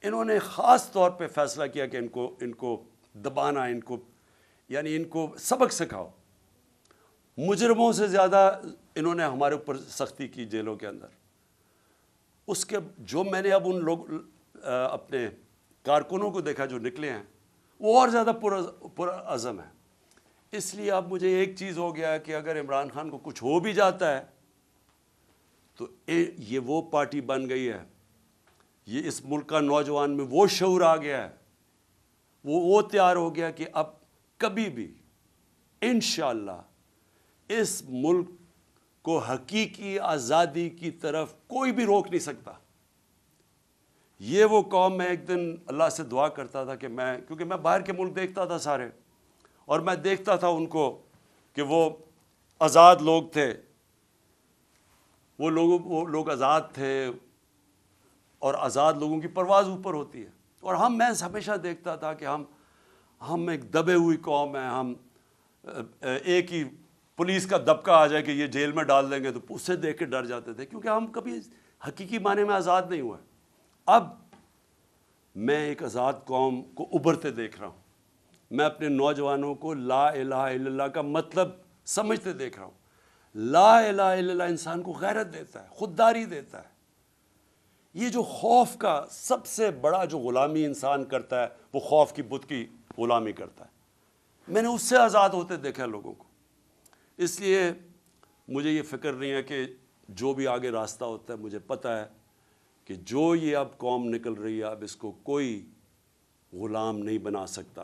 [SPEAKER 1] انہوں نے خاص طور پہ فیصلہ کیا کہ ان کو دبانا، ان کو سبق سکھاؤ. مجرموں سے زیادہ انہوں نے ہمارے اوپر سختی کی جیلوں کے اندر. اس کے جو میں نے اب ان لوگ اپنے کارکنوں کو دیکھا جو نکلے ہیں، وہ اور زیادہ پرعزم ہیں. اس لیے اب مجھے ایک چیز ہو گیا کہ اگر عمران خان کو کچھ ہو بھی جاتا ہے تو یہ وہ پارٹی بن گئی ہے، یہ اس ملک کا نوجوان میں وہ شعور آ گیا ہے، وہ تیار ہو گیا کہ اب کبھی بھی انشاءاللہ اس ملک کو حقیقی آزادی کی طرف کوئی بھی روک نہیں سکتا. یہ وہ قوم، میں ایک دن اللہ سے دعا کرتا تھا کہ کیونکہ میں باہر کے ملک دیکھتا تھا سارے، اور میں دیکھتا تھا ان کو کہ وہ آزاد لوگ تھے، وہ لوگ آزاد تھے، اور آزاد لوگوں کی پرواز اوپر ہوتی ہے. اور میں ہمیشہ دیکھتا تھا کہ ہم ایک دبے ہوئی قوم ہیں، ہم ایک ہی پولیس کا دبکہ آ جائے کہ یہ جیل میں ڈال دیں گے تو اس سے دیکھ کے ڈر جاتے تھے، کیونکہ ہم کبھی حقیقی معنی میں آزاد نہیں ہوئے. اب میں ایک آزاد قوم کو ابھرتے دیکھ رہا ہوں. میں اپنے نوجوانوں کو لا الہ الا اللہ کا مطلب سمجھتے دیکھ رہا ہوں. لا الہ الا اللہ انسان کو غیرت دیتا ہے، خودداری دیتا ہے. یہ جو خوف کا سب سے بڑا جو غلامی انسان کرتا ہے، وہ خوف کی بت کی غلامی کرتا ہے. میں نے اس سے آزاد ہوتے دیکھا لوگوں کو. اس لیے مجھے یہ فکر نہیں ہے کہ جو بھی آگے راستہ ہوتا ہے، مجھے پتہ ہے کہ جو یہ اب قوم نکل رہی ہے، اب اس کو کوئی غلام نہیں بنا سکتا.